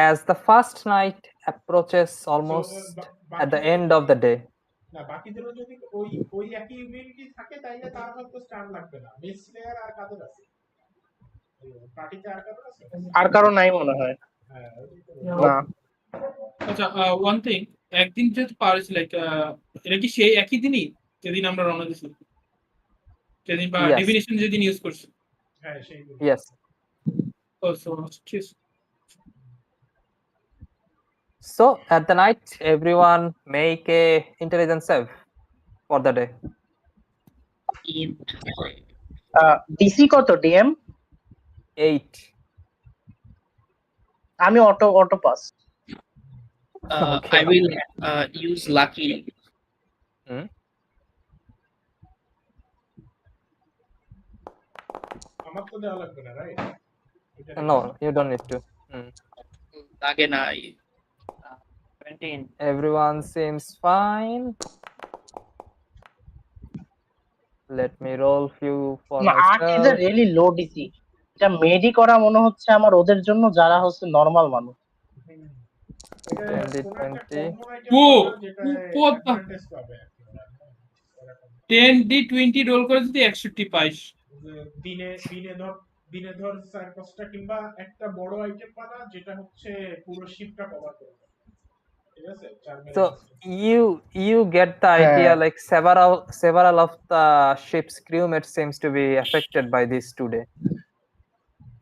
as the first night approaches almost at the end of the day. না, বাকিদেরও যদি ওই ওই একই ইমিউনিটি থাকে তাইলে তার হয়তো স্টান লাগবে না। বেস প্লেয়ার আর কাদের আছে পার্টিতে? আর কাদের আছে? আর কারো নাই মনে হয়। হ্যাঁ, না। আচ্ছা, ওয়ান থিং, একদিন যেহেতু পাওয়া লাইক এটা কি সেই একই দিনই যেদিন আমরা রওনা দিছি, যেদিন বা Yes. ডিভিনেশন যেদিন ইউজ করছি? হ্যাঁ, সেই Yes. Also, cheers. So at the night, everyone make a intelligence save for the day. DC কত ডিএম? 8. আমি auto pass. I will use lucky. আমার তো দেওয়া লাগবে না, right? No, you don't need to. লাগে না। 17. Everyone seems fine. Let me roll few for 8 is a myself. really low DC. এটা মেডি করা মনে হচ্ছে আমার ওদের জন্য যারা হচ্ছে নরমাল মানুষ। 10 20. 10d20 রোল করে যদি 61 পাইস, দিনে ধর 4-5টা কিংবা একটা বড় আইটেম পানা যেটা হচ্ছে পুরো শিপটা কভার করবে, ঠিক আছে? So you get the idea, like several of the ship's crewmates seems to be affected by this today,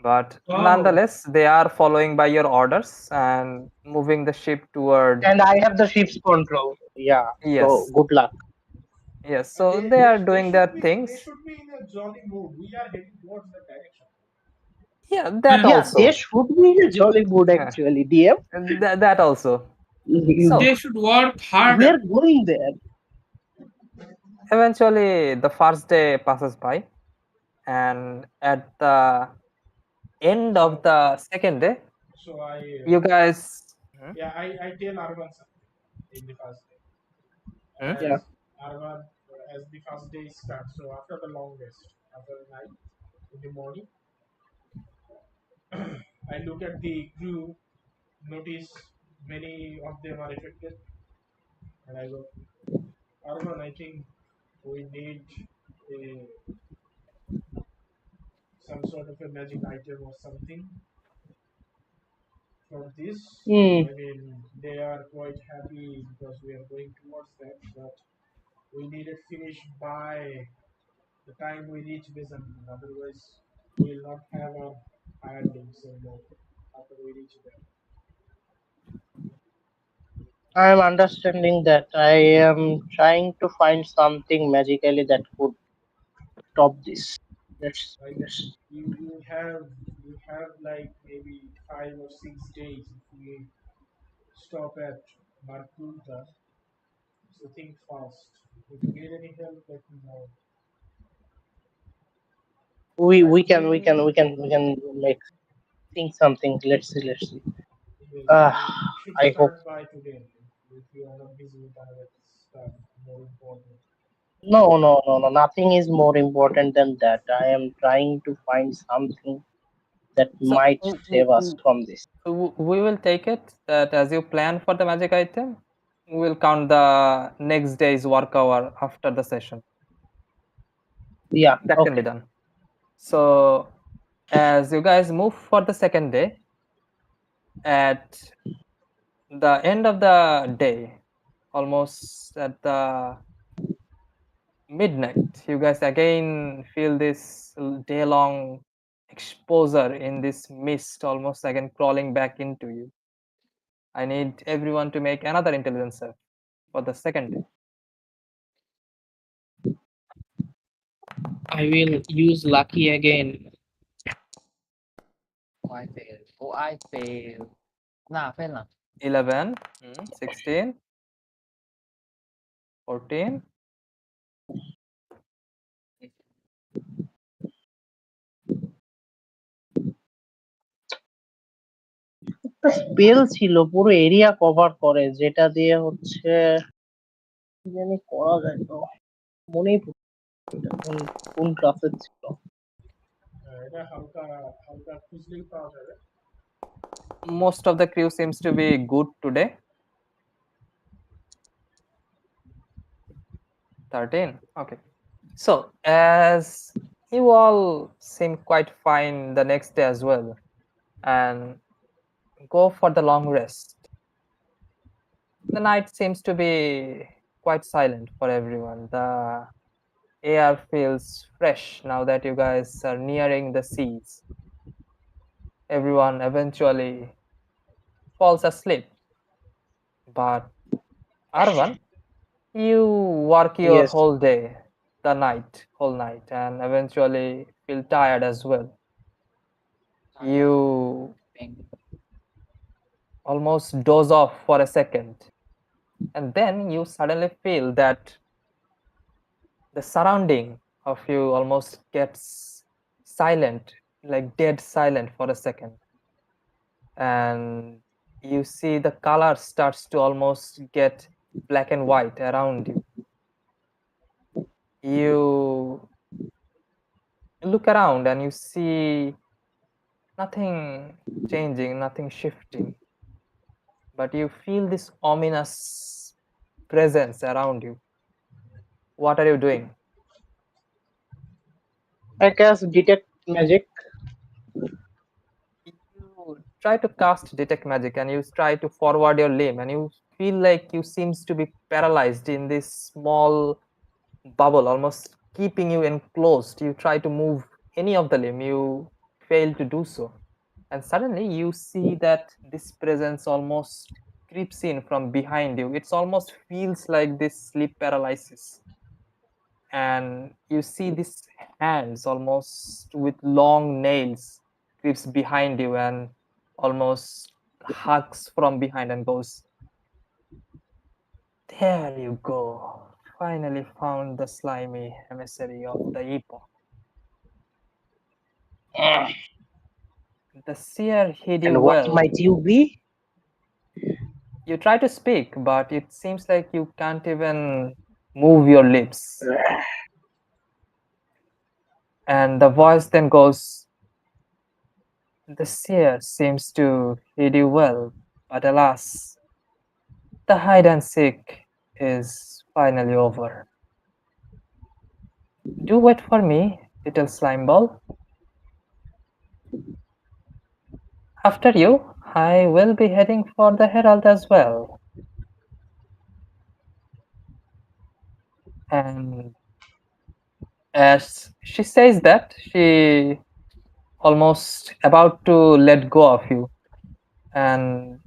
but nonetheless they are following by your orders and moving the ship toward. And I have the ship's control. Yeah. Yes. So good luck. Yes. So they are doing their things. They should be in a jolly mood. We are heading towards that direction. Yeah, that Yeah, also. they should be in a jolly mood actually. DM. That also. So they should work harder. We are going there. eventually the first day passes by, and at the end of the second day, So you guys. I tell Arvan something in the first day. Yeah. Arvan, as the first day starts, so after the long rest, after the night, in the morning, I look at the crew, notice many of them are affected, and I go, Arvan, I think we need some sort of a magic item or something for this. I mean, they are quite happy because we are going towards that, but we need it finished by the time we reach Byzantium. Otherwise, we will not have our iron links anymore after we reach there. I am understanding that. I am trying to find something magically that could stop this. You have like maybe 5 or 6 days if we stop at Markulta. So think fast. If you need any help, let me know. We can like think something. Let's see. Uh, You should I hope. start by today if you are not busy with other stuff more important. No. Nothing is more important than that. I am trying to find something that So might save us from this. we will take it that as you plan for the magic item, we will count the next day's work hour after the session. Yeah. That can be Okay. done. So as you guys move for the second day, at the end of the day, almost at the midnight, you guys again feel this day-long exposure in this mist, almost again crawling back into you. I need everyone to make another intelligence check for the second day. I will use lucky again. Oh, I failed. Oh, I failed. Nah, fail na. 11, 16, 14. একটা spell ছিল পুরো area cover করে যেটা দিয়ে হচ্ছে কি জানি করা যায় তো মনেই পড়ছে না, কোন কোন ক্লাসের ছিল। এটা হালকা হালকা খুঁজলেই পাওয়া যাবে। Most of the crew seems to be good today. 13. Okay. So as you all seem quite fine the next day as well, and go for the long rest. The night seems to be quite silent for everyone. The air feels fresh now that you guys are nearing the seas. Everyone eventually falls asleep. But Arvan, you work your Yes. whole day, whole night, and eventually feel tired as well. You almost doze off for a second, and then you suddenly feel that the surrounding of you almost gets silent, like dead silent for a second, and you see the color starts to almost get black and white around you. You look around and you see nothing changing, nothing shifting, but you feel this ominous presence around you. What are you doing? I cast detect magic. You try to cast detect magic and you try to forward your limb and you feel like you seems to be paralyzed in this small bubble, almost keeping you enclosed. You try to move any of the limb, you fail to do so, and suddenly you see that this presence almost creeps in from behind you. It almost feels like this sleep paralysis, and you see these hands almost with long nails creeps behind you and almost hugs from behind and goes, "There you go. Finally found the slimy emissary of the epoch." Mm. The seer hid you And what well. might you be? You try to speak, but it seems like you can't even move your lips. And the voice then goes, "The seer seems to hid you well, but alas, the hide and seek is finally over. Do wait for me, little slime ball. After you, I will be heading for the Herald as well." And as she says that, she almost about to let go of you. And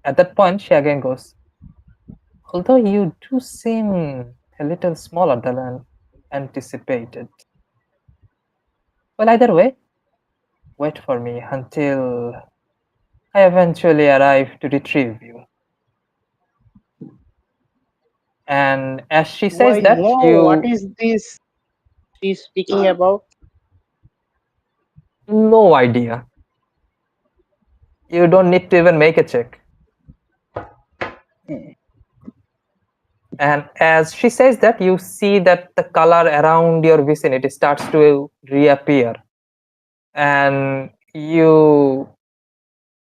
at that point, she again goes, "Although you do seem a little smaller than anticipated. Well, either way, wait for me until I eventually arrive to retrieve you." And as she Do says I that, know what is this she's speaking about? no idea. You don't need to even make a check. And as she says that, you see that the color around your vicinity starts to reappear. And you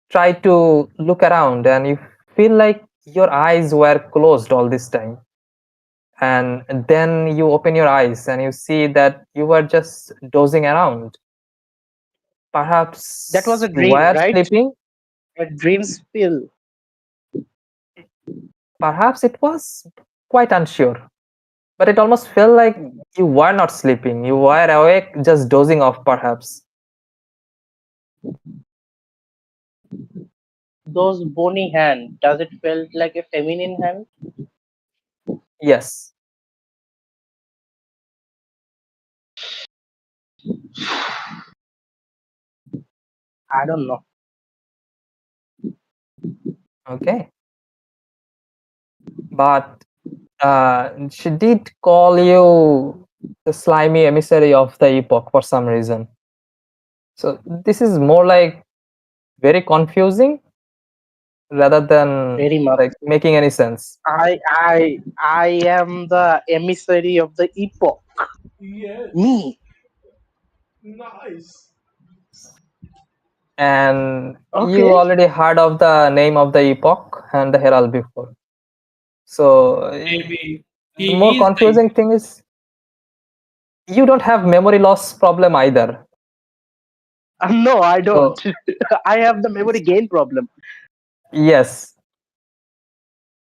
try to look around and you feel like your eyes were closed all this time. And then you open your eyes and you see that you were just dozing around. Perhaps That was a you dream, were right? sleeping. A dream spill. Perhaps it was quite unsure. But it almost felt like you were not sleeping. You were awake, just dozing off, perhaps. Those bony hand, does it felt like a feminine hand? Yes. I don't know. Okay. But she did call you the slimy emissary of the epoch for some reason. So this is more like very confusing rather than Very much. like making any sense. I am the emissary of the epoch. Yes. Me. Nice. And you Okay. already heard of the name of the epoch and the herald before. So Maybe the more he is confusing thing is you don't have memory loss problem either. No, I So don't. I have the memory gain problem. yes.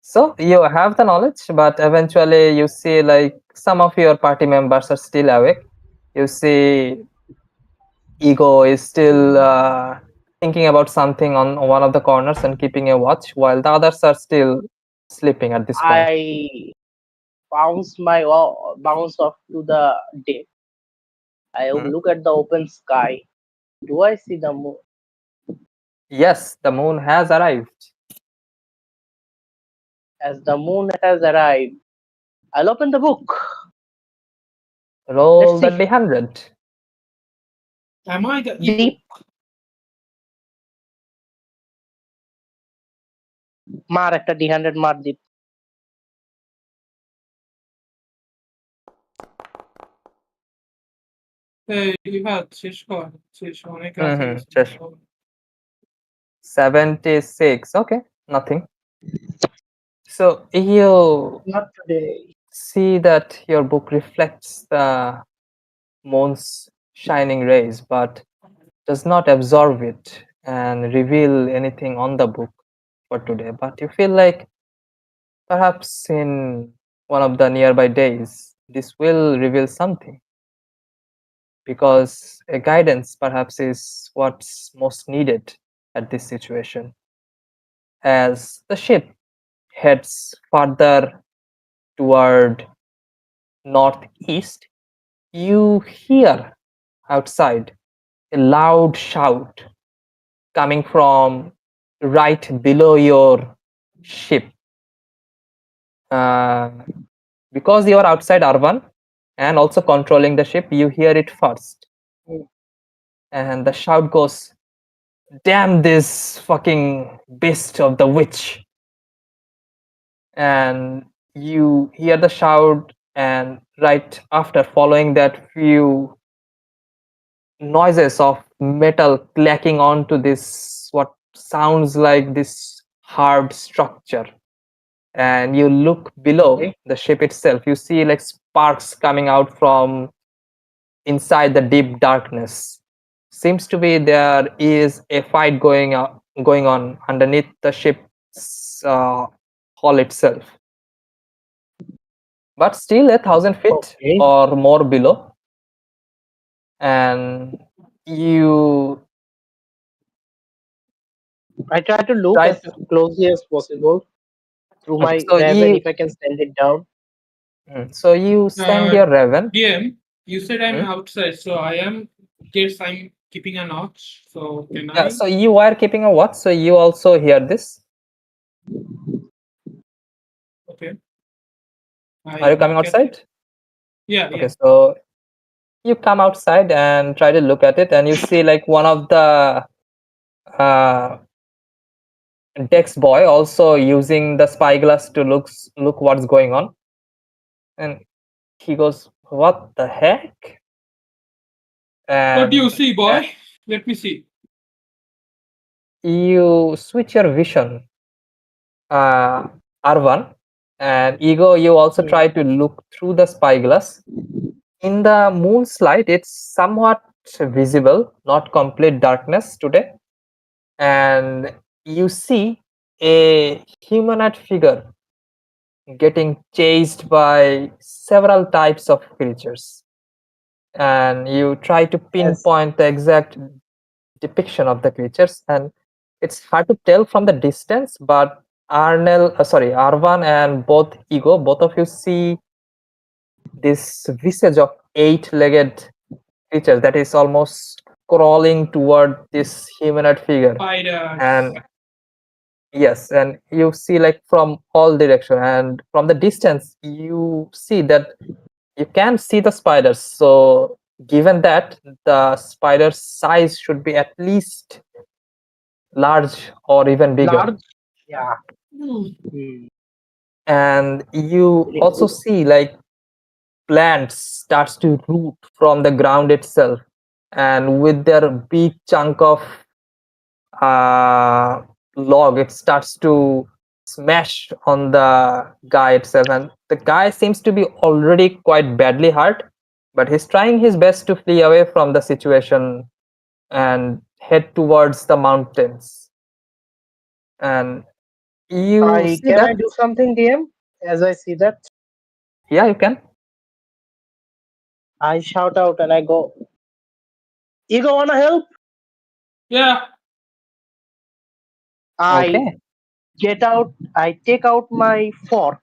So you have the knowledge, but eventually you see like some of your party members are still awake. You see Ego is still thinking about something on one of the corners and keeping a watch, while the others are still sleeping at this point. I bounce off to the deck. I Hmm. look at the open sky. Do I see the moon? Yes, the moon has arrived. As the moon has arrived, I'll open the book. Let's Roll see. that D100. am I the Deep. epoch? মার একটা D100 মার দীপ। এই ইভাত শেষ কর শেষ অনেক রাত হয়ে গেছে। Just 76. Okay, nothing. So you Not today. see that your book reflects the moon's shining rays, but does not absorb it and reveal anything on the book for today. But you feel like perhaps in one of the nearby days, this will reveal something because a guidance perhaps is what's most needed at this situation. As the ship heads further toward northeast, you hear outside a loud shout coming from right below your ship. Because you are outside Arvan and also controlling the ship, you hear it first. And the shout goes, "Damn this fucking beast of the witch!" And you hear the shout, and right after following that, few noises of metal clacking onto this what sounds like this hard structure. And you look below Okay. the ship itself, you see like sparks coming out from inside the deep darkness. Seems to be there is a fight going on underneath the ship's hull itself, but still 1,000 feet Okay. or more below. And you I try to look try as closely as possible through my okay, so raven you if I can send it down. so you send your raven. DM, you said I'm Hmm? outside, so I am guess I'm keeping a watch. So can Yeah, I? so you are keeping a watch, so you also hear this. Okay. Are you coming look at it. outside? Yeah, Okay, yeah. so you come outside and try to look at it, and you see like one of the uh, Dex boy also using the spyglass to look what's going on, and he goes, "What the heck?" What do you And see, boy? Let me see. you switch your vision, R1, and Ego. You also try to look through the spyglass. In the moonlight, it's somewhat visible, not complete darkness today, and you see a humanoid figure getting chased by several types of creatures, and you try to As pinpoint the exact depiction of the creatures, and it's hard to tell from the distance, but Arvan and both Ego, both of you see this visage of eight-legged creature that is almost crawling toward this humanoid figure. Spiders. And yes, and you see like from all direction, and from the distance you see that you can see the spiders. So given that, the spider's size should be at least large or even bigger. large, yeah. Hmm. And you also see like plants starts to root from the ground itself, and with their big chunk of uh, log, it starts to smash on the guy itself, and the guy seems to be already quite badly hurt, but he's trying his best to flee away from the situation and head towards the mountains. And you see Can I that, do something, DM? As I see that, yeah, you can. I shout out and I go, "Ego, wanna help?" Yeah. I Okay. I take out my fork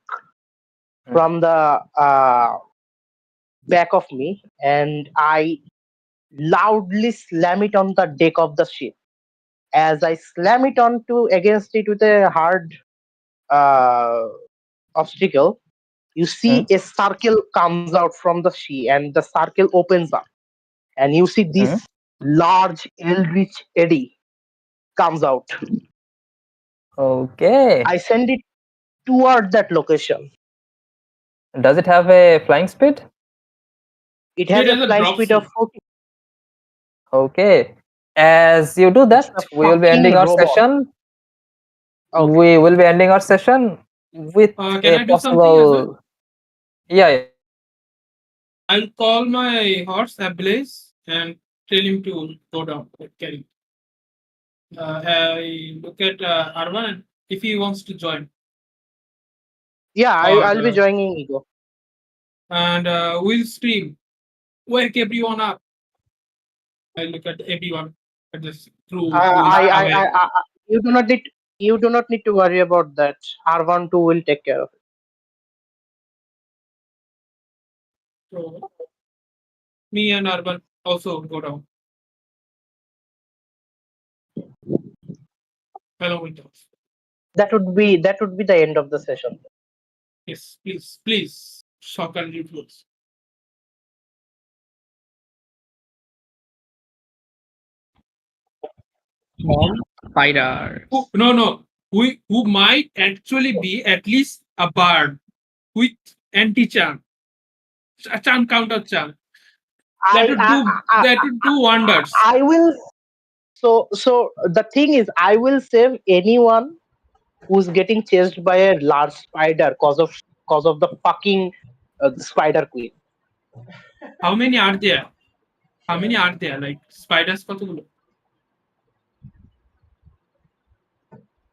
from the back of me, and I loudly slam it on the deck of the ship. As I slam it onto against it with a hard uh, obstacle, you see a circle comes out from the sea, and the circle opens up, and you see this large eldritch eddy comes out. Okay. I send it toward that location. Does it have a flying speed? It It has a has a flying drop speed of speed. 40. Okay. As you do It's a that, we will be fucking ending our robot. session. Okay. We will be ending our session with Can a I do something as well? possible. Yeah. I'll call my horse Ablaze and tell him to go down. Like, carry. I look at Arvan and if he wants to join. Yeah, Or, I'll be joining Ego. and we'll scream, "Wake everyone up!" I look at everyone at this crew who is awake. You do not need to worry about that. R12 will take care of it. So me and Arvan also go down. Along with us. That would be the end of the session. Yes, please, please. Shock and reflux. Small spiders. No. Who might actually be at least a bard with anti-charm. A charm counter charm. That would do wonders. I will. So the thing is, I will save anyone who's getting chased by a large spider cause of the fucking spider queen. How many are there? How many are there? Like spiders কতগুলো?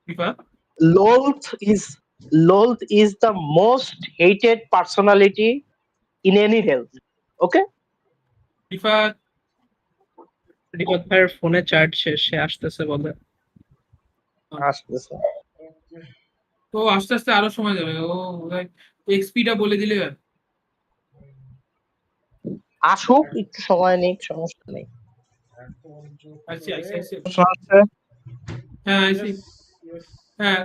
Rifa? Lolth is the most hated personality in any health. Okay. Rifa report ভাইয়ের ফোনে charge শেষ, সে আসতেছে বলে। আসতেছে। তো আস্তে আস্তে আরো সময় যাবে। ও এক্সপিটা বলে দিলে আসুক, একটু সময় নেই, সমস্যা নেই। আইসি। হ্যাঁ আইসি। Yes. হ্যাঁ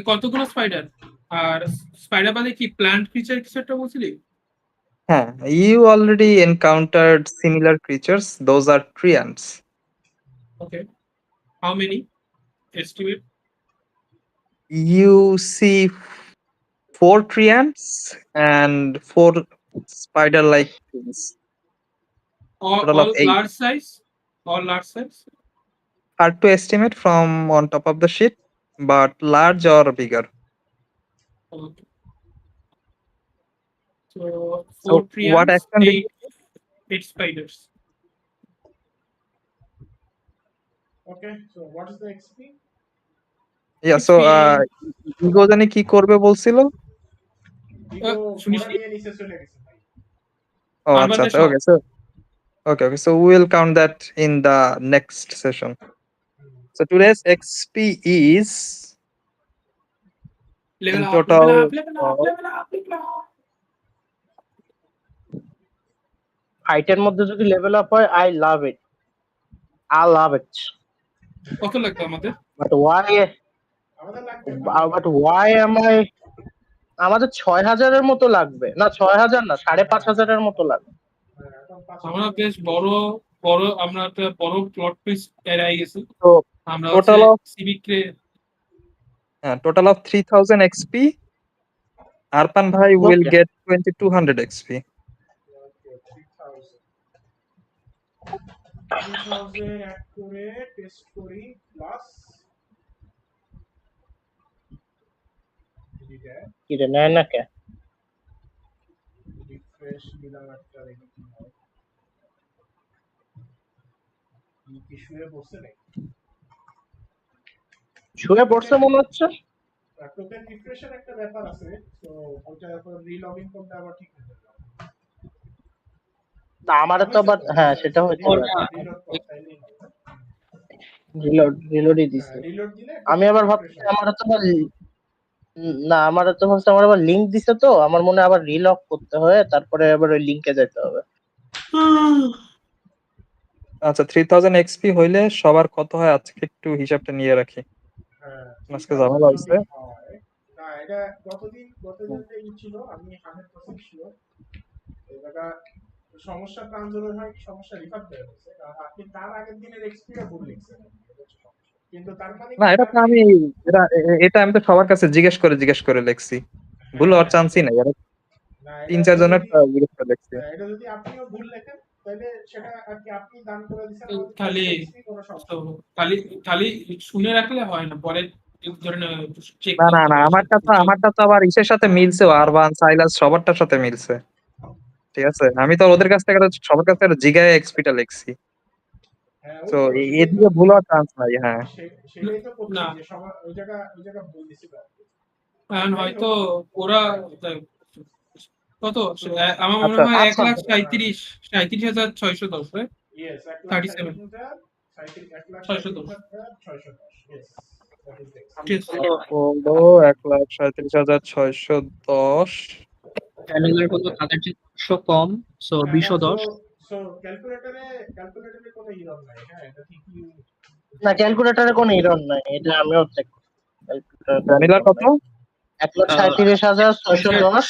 কতগুলো স্পাইডার? আর স্পাইডার মানে কি প্ল্যান্ট ক্রিচার কিছু একটা বলছিলি? হ্যাঁ, you already encountered similar creatures. Those are treants. Okay, how many estimate? You see 4 treants and 4 spider-like things. Total of All 8. large size? All large size? Hard to estimate from on top of the sheet, but large or bigger. Okay. So So 4 what treants, action did 8 spiders. Okay, so what is the XP? Yeah, so ego জানি কি করবে বলছিল? Ego শুনিস ঘোড়া কি? নিয়ে নিচে চলে গেছে ভাই। Oh, আরবানের আচ্ছা, সব। okay, so we'll count that in the next session. So today's XP is Level in up, total level up, level up, of level up, level up. হাইটের মধ্যে যদি লেভেল আপ হয়, আই লাভ ইট, কত লাগবে আমাদের? But why আমাদের লাগবে ভালো বাট ওয়াই এম আই আমাদের 6,000-এর মতো লাগবে না, 6,000 না, 5,500-এর মতো লাগবে। এখন আমরা 5,000 বেশ বড় আমরা একটা বড় প্লট টুইস্ট এড়াই গেছি। so আমরা হচ্ছে total of 3,000 XP. Arpan bhai will Okay. get 2,200 XP. 3,000 add করে টেস্ট করি প্লাস কি রে, নেয় না কে? রিফ্রেশ দিলাম একটা, দেখি কি হয়। কি শুয়ে বসে নাকি? শুয়ে পড়ছে মনে হচ্ছে। টোকেন রিফ্রেশের একটা ব্যাপার আছে, তো ওটা এখন রিলগইন করতে আবার ঠিক হয়ে যাবে। না, আমারও তো আবার, হ্যাঁ সেটা হইতে পারে। রিলোড কর, তাইলেই হবে। রিলোডই দিছি। রিলোড দিলে আমি আবার ভাবছি আমারও তো আবার না, আমারও তো ভাবছি আমার আবার লিংক দিছে, তো আমার মনে হয় আবার রিলগ করতে হয়, তারপরে আবার ওই লিংকে যেতে হবে। আচ্ছা, 3,000 XP হইলে সবার কত হয় আজকে একটু হিসাবটা নিয়ে রাখি। আজকে ঝামেলা হইছে। না, এটা গতদিন যে ছিল, আমি 100% শিওর এই জায়গা সমস্যা আন্দোলন হয়, সমস্যা রিফার দেওয়া হয়েছে, কারণ আপনি তার আগের দিনের এক্সপিরিয়েন্স ভুল লিখছেন, কিন্তু তার মানে না, এটা তো আমি এটা আমি তো সবার কাছে জিজ্ঞেস করে লিখছি। ভুল হওয়ার চান্সই নাই। এটা না, 3-4 জনের জিজ্ঞেস করে লিখছি। এটা যদি আপনিও ভুল লেখেন তাহলে সেটা আর কি আপনি দান করে দিয়েছেন, খালি কোনো সমস্যা নেই। খালি শুনে রাখলে হয় না, পরে ধরে চেক না, করতে হয়। আমারটা তো আবার ইসের সাথে মিলছে, আরবান সাইলাস সবারটার সাথে মিলছে। ঠিক আছে, আমি তো ওদের কাছ থেকে সবার কাছ থেকে জিগায় এক্সপিটা লিখছি। হ্যাঁ, তো ওই তো এদিকে ভুল হওয়ার চান্স নাই। হ্যাঁ, সেটাই তো করছি না। যে সবার ওই জায়গা ভুল দিছিল। কারণ হয়তো ওরা কত আমার মনে আচ্ছা, হয় আচ্ছা, 1,37,610, right? Yes, 37 610। 1,37,610, yes, that is Yes. হলো 1,37,610। ভ্যানিলার হলো তাদের যে 100 কম, সো 210। সো ক্যালকুলেটরে কোনো ইরর নাই। হ্যাঁ, এটা ঠিকই। না, ক্যালকুলেটরে কোনো এরর নাই, এটা আমিও চেক করছি। ভ্যানিলা কত? 1,37,610।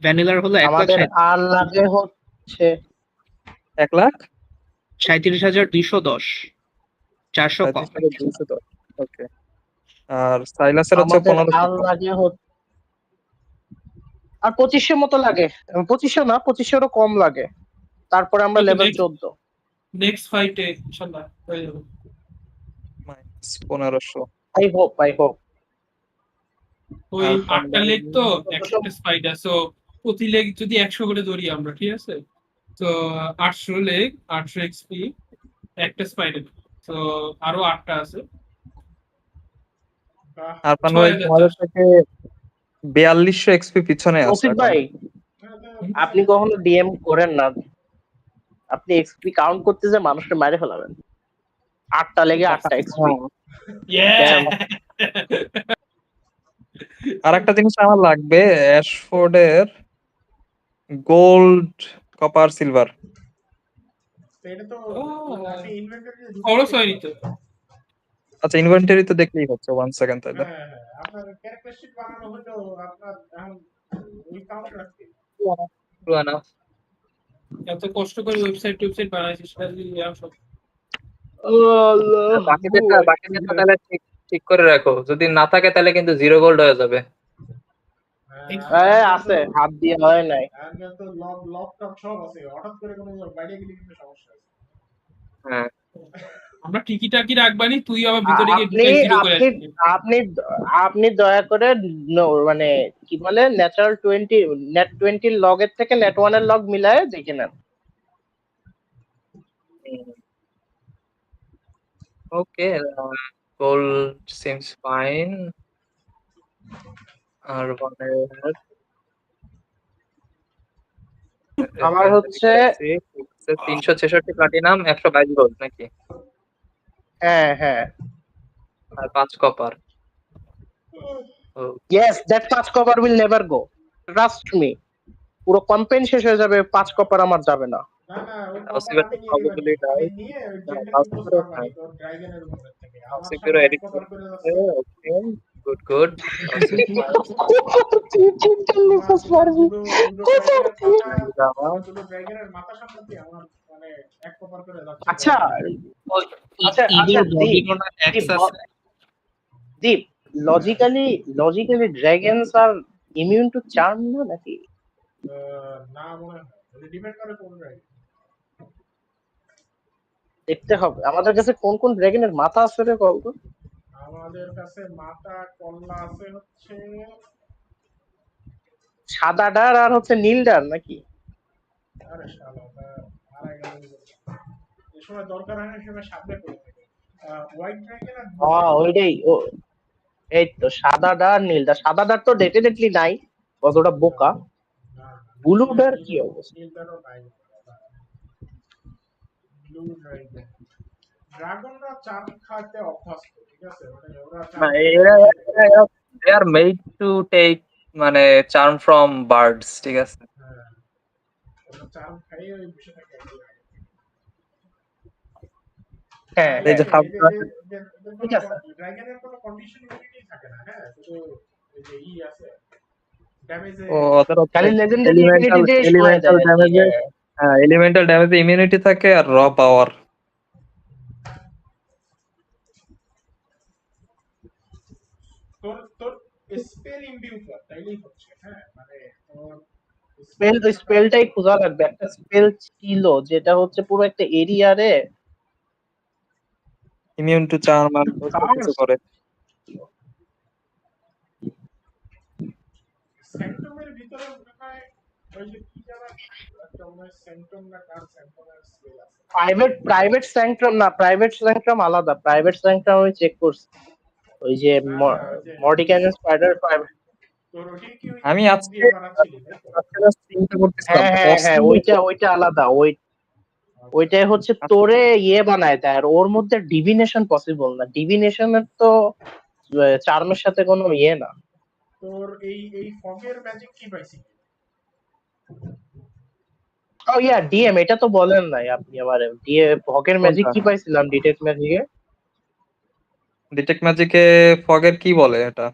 ভ্যানিলার হলো আমাদের আর লাগে হচ্ছে 1,37,210, 400 কম। 1,37,210। ওকে। আর সাইলাসের হচ্ছে আমাদের 1500 আর কম। লাগে হচ্ছে আর 2,500 মতো লাগে। 2,500 না, 2,500-এরও কম লাগে। তারপরে আমরা লেভেল 14। নেক্সট ফাইটে ইনশাআল্লাহ হয়ে যাবে। -1500। I hope. ওই আর 8টা লেগ তো একটা স্পাইডার, সো প্রতি লেগ যদি 100 করে ধরি আমরা, ঠিক আছে, তো 800 লেগ, 800 এক্সপি, একটা স্পাইডার, তো আরো 8টা আছে। আর ভাই তোমাদের থেকে 4,200 এক্সপি পিছনে আছে রফিক এখন। ভাই, আপনি কখনো ডিএম করেন না, আপনি এক্সপি কাউন্ট করতে যে মানুষকে মারে ফেলাবেন। 8টা লেগে 8টা এক্সপি। আর একটা জিনিস আমার লাগবে, অ্যাশফোর্ডের গোল্ড, কপার, সিলভার। এটা তো আপনি ইনভেন্টরিতে খরচ হয়নি তো। আচ্ছা, ইনভেন্টরি তো দেখলেই হচ্ছে। 1 সেকেন্ড তাহলে। হ্যাঁ, আপনি আপনার ক্যারেক্টার শিট বানানো হলো আপনার এখন ওই কাউন্ট রাখতে True enough. এত কষ্ট করে ওয়েবসাইট বানাইছিস সেটা যদি সব আল্লাহ, বাকিদেরটা তাহলে ঠিক করে রাখো, যদি না থাকে তাহলে কিন্তু 0 গোল্ড হয়ে যাবে। আছে হাত দিয়ে হয় নাই। আগে তো লক টক সব আছে, হঠাৎ করে কোনো বাইরে গেলে কিন্তু সমস্যা আছে। হ্যাঁ, আমরা টিকি টাকি রাখবানি, তুই আবার ভিতরে গিয়ে আপনি ঢুকে জিরো করে আপনি আসবি। আপনি আপনি দয়া করে মানে কি বলে ন্যাচারাল 20 নেট 20 লগের থেকে নেট 1 এর লগ মিলায়ে দেখে নেন। ওকে, গোল্ড সিমস ফাইন। আর মানে আমার হচ্ছে 366 প্লাটিনাম, 122 গোল্ড নাকি? হ্যাঁ আর 5 copper. Yes, that 5 copper will never go, trust me. পুরো কোম্পানি শেষ হয়ে যাবে, 5 কপার আমার যাবে না। না না ওই Housing কপার আমি নিয়ে নিব, probably আমি die. নিয়ে ওই No, জেনটাকে housing post zero করবানি fine. তোর ড্রাইভেনের উপর থেকে আমার Housing সামনে zero এক edit. কপার করে যাচ্ছে। Okay, good. Housing fine. দুটো ড্রাইভেনের মাথা সামনে আমার মানে এক কপার করে যাচ্ছে। আচ্ছা আচ্ছা আচ্ছা দীপ, লজিক্যালি ড্রাগনস আর ইমিউন টু চার্ম না নাকি? না মনে হয়, ডিপেন্ড করে কোন ড্রাইভেন। দেখতে হবে আমাদের কাছে কোন কোন ড্রাগনের মাথা আছে রে বলতো। আমাদের কাছে মাথা কল্লা আছে হচ্ছে সাদাটার আর হচ্ছে নীলটার নাকি? আরে শালা আড়াই গেল এই সময় দরকার হয় না, সময় সামনে পড়ে থাকে। হোয়াইট ড্রাগন আর ওইটাই এই তো সাদাটা আর নীলটা। সাদাটার তো ডেফিনেটলি নাই, কতটা বোকা। ব্লুটার কি অবস্থা? নীলটারও নাই। ব্লু ড্রাগন, ড্রাগনরা চার্ম খাইতে অভ্যস্ত, ঠিক আছে, মানে ওরা They are made to take মানে charm from birds, ঠিক আছে? ওরা চার্ম খাই ওই বিষয়টাকে হ্যাঁ এই যে ঠিক আছে। ড্রাগনের কোনো কন্ডিশন ইমিউনিটি থাকে না, হ্যাঁ, শুধু এই যে আছে ড্যামেজে খালি লেজেন্ডারি ইমিউনিটি দিয়ে সহায় দেয় আর কি। এলিমেন্টাল ড্যামেজে ইমিউনিটি থাকে আর র পাওয়ার। তোর স্পেল ইমবিউ কর তাইলেই হচ্ছে, হ্যাঁ, মানে তোর স্পেলটাই খোঁজা লাগবে। একটা স্পেল ছিল যেটা হচ্ছে পুরো একটা এরিয়ারে ইমিউন টু চার্ম আর কিছু করে। স্যান্টমের ভিতরে মনে হয় ওই যে কি জানা একটা মনে হয় স্যান্টম না কার স্যান্টমের স্পেল আছে। প্রাইভেট স্যাংক্টাম না, প্রাইভেট স্যাংক্টাম আলাদা। প্রাইভেট স্যাংক্টাম আমি চেক করছি, ওই যে মর্টিক্যান স্পাইডার প্রাইভেট। তোর ওটি কি ওই আমি যে আজকে দিয়ে বানাচ্ছিলি তাই তো? চিন্তা করতেছিলাম হ্যাঁ ওইটা আলাদা। ওইটাই হচ্ছে তোরে বানায় দেয়, আর ওর মধ্যে ডিভিনেশন পসিবল না। ডিভিনেশনের তো চার্মের সাথে কোনো না। তোর এই ফগের ম্যাজিক কি পাইছিস? ও ডিএম, এটা তো বলেন নাই আপনি আবার। ফগের ম্যাজিক কি পাইছিলাম ডিটেক্ট ম্যাজিকে? ডিটেক্ট ম্যাজিকে ফগের কি বলে এটা?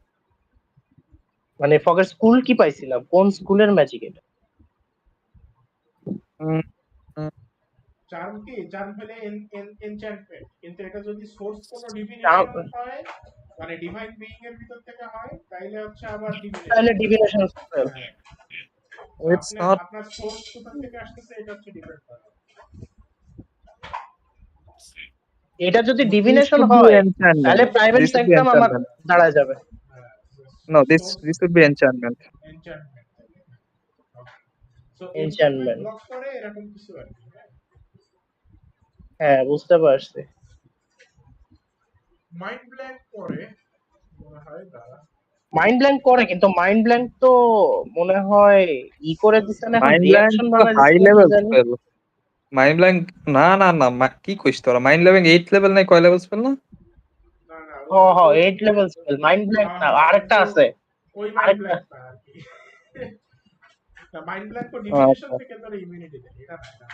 মানে ফগের স্কুল কি পাইছিলাম, কোন স্কুলের ম্যাজিক এটা? চার্ম কি চার্ম হলে এনচ্যান্টমেন্ট, কিন্তু এটা যদি সোর্স কোনো ডিভিনেশন হয় মানে ডিভাইন বিইং এর ভিতর থেকে হয় তাইলে হচ্ছে আবার ডিভিনেশন। তাহলে ডিভিনেশন স্পেল। আপনার সোর্স কোথা থেকে আসছে এটা হচ্ছে ডিপেন্ড করে। এটা যদি ডিভিনেশন হয় তাহলে প্রাইভেট স্যাংক্টাম আমার দাঁড়ায় যাবে। No, this would be enchantment. So enchantment block করে এরকম কিছু আর কি। হ্যাঁ বুঝতে পারছি। মাইন্ড ব্ল্যাঙ্ক করে মনে হয় দাঁড়া, মাইন্ড ব্ল্যাঙ্ক করে, কিন্তু মাইন্ড ব্ল্যাঙ্ক তো মনে হয় করে দিছে না, এখন রিঅ্যাকশন বানাই হাই দিছে লেভেল জানি। স্পেল। মাইন্ড ব্ল্যাঙ্ক না কি কইছ তোরা? মাইন্ড ব্ল্যাঙ্ক 8 লেভেল নাই, কয় লেভেল স্পেল না? না 8 লেভেল স্পেল। মাইন্ড ব্ল্যাঙ্ক না, আরেকটা আছে। ওই মাইন্ড ব্ল্যাঙ্ক না আর কি। না মাইন্ড ব্ল্যাঙ্ক তো ডিভিনেশন থেকে তোর ইমিউনিটি দেয়, এটা না।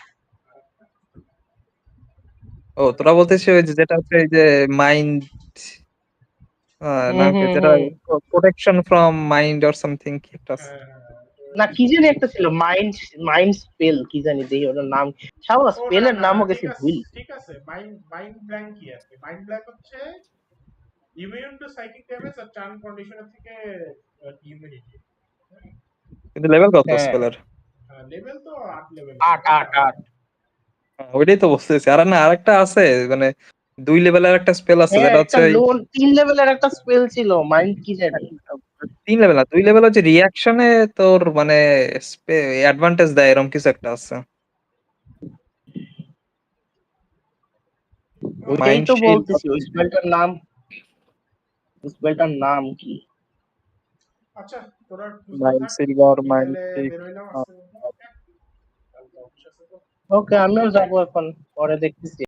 ও তোরা বলতেছিস ওই যে যেটা হচ্ছে এই যে মাইন্ড নাম কি যেটা হুম। Protection from mind or something কি একটা আছে। না কি জানি একটা ছিল মাইন্ড মাইন্ড স্পেল কি জানি দেখি ওটার নাম শালা ও না স্পেলের না নামও ঠিক গেছে আছে ভুল ঠিক আছে মাইন্ড মাইন্ড ব্ল্যাঙ্ক কি আর কি মাইন্ড ব্ল্যাঙ্ক হচ্ছে ইমিউন টু সাইকিক ড্যামেজ আর চার্ম কন্ডিশনের থেকে ইমিউনিটি কিন্তু লেভেল কত হ্যাঁ স্পেলের? লেভেল তো 8 লেভেল 8 ওইটাই তো বলতেছি। আর না আরেকটা আছে মানে 2 লেভেলের একটা স্পেল আছে হ্যাঁ যেটা একটা হচ্ছে ওই লোন 3 লেভেলের একটা স্পেল ছিল মাইন্ড কি জানি 3 লেভেল না 2 লেভেল হচ্ছে রিঅ্যাকশনে তোর মানে অ্যাডভান্টেজ দেয় এরকম কিছু একটা আছে। ওইটাই মাইন্ড তো শিল্ড বলতেছি ওই স্পেলটার নাম কি আচ্ছা তোরা খুঁজতে মাইন্ড থাক সিলভার মাইন্ড বিকেলে ঠিক। বেরোইলাম আস্তে কালকে অফিস আছে তো ওকে আমিও যাবো এখন পরে দেখতেছি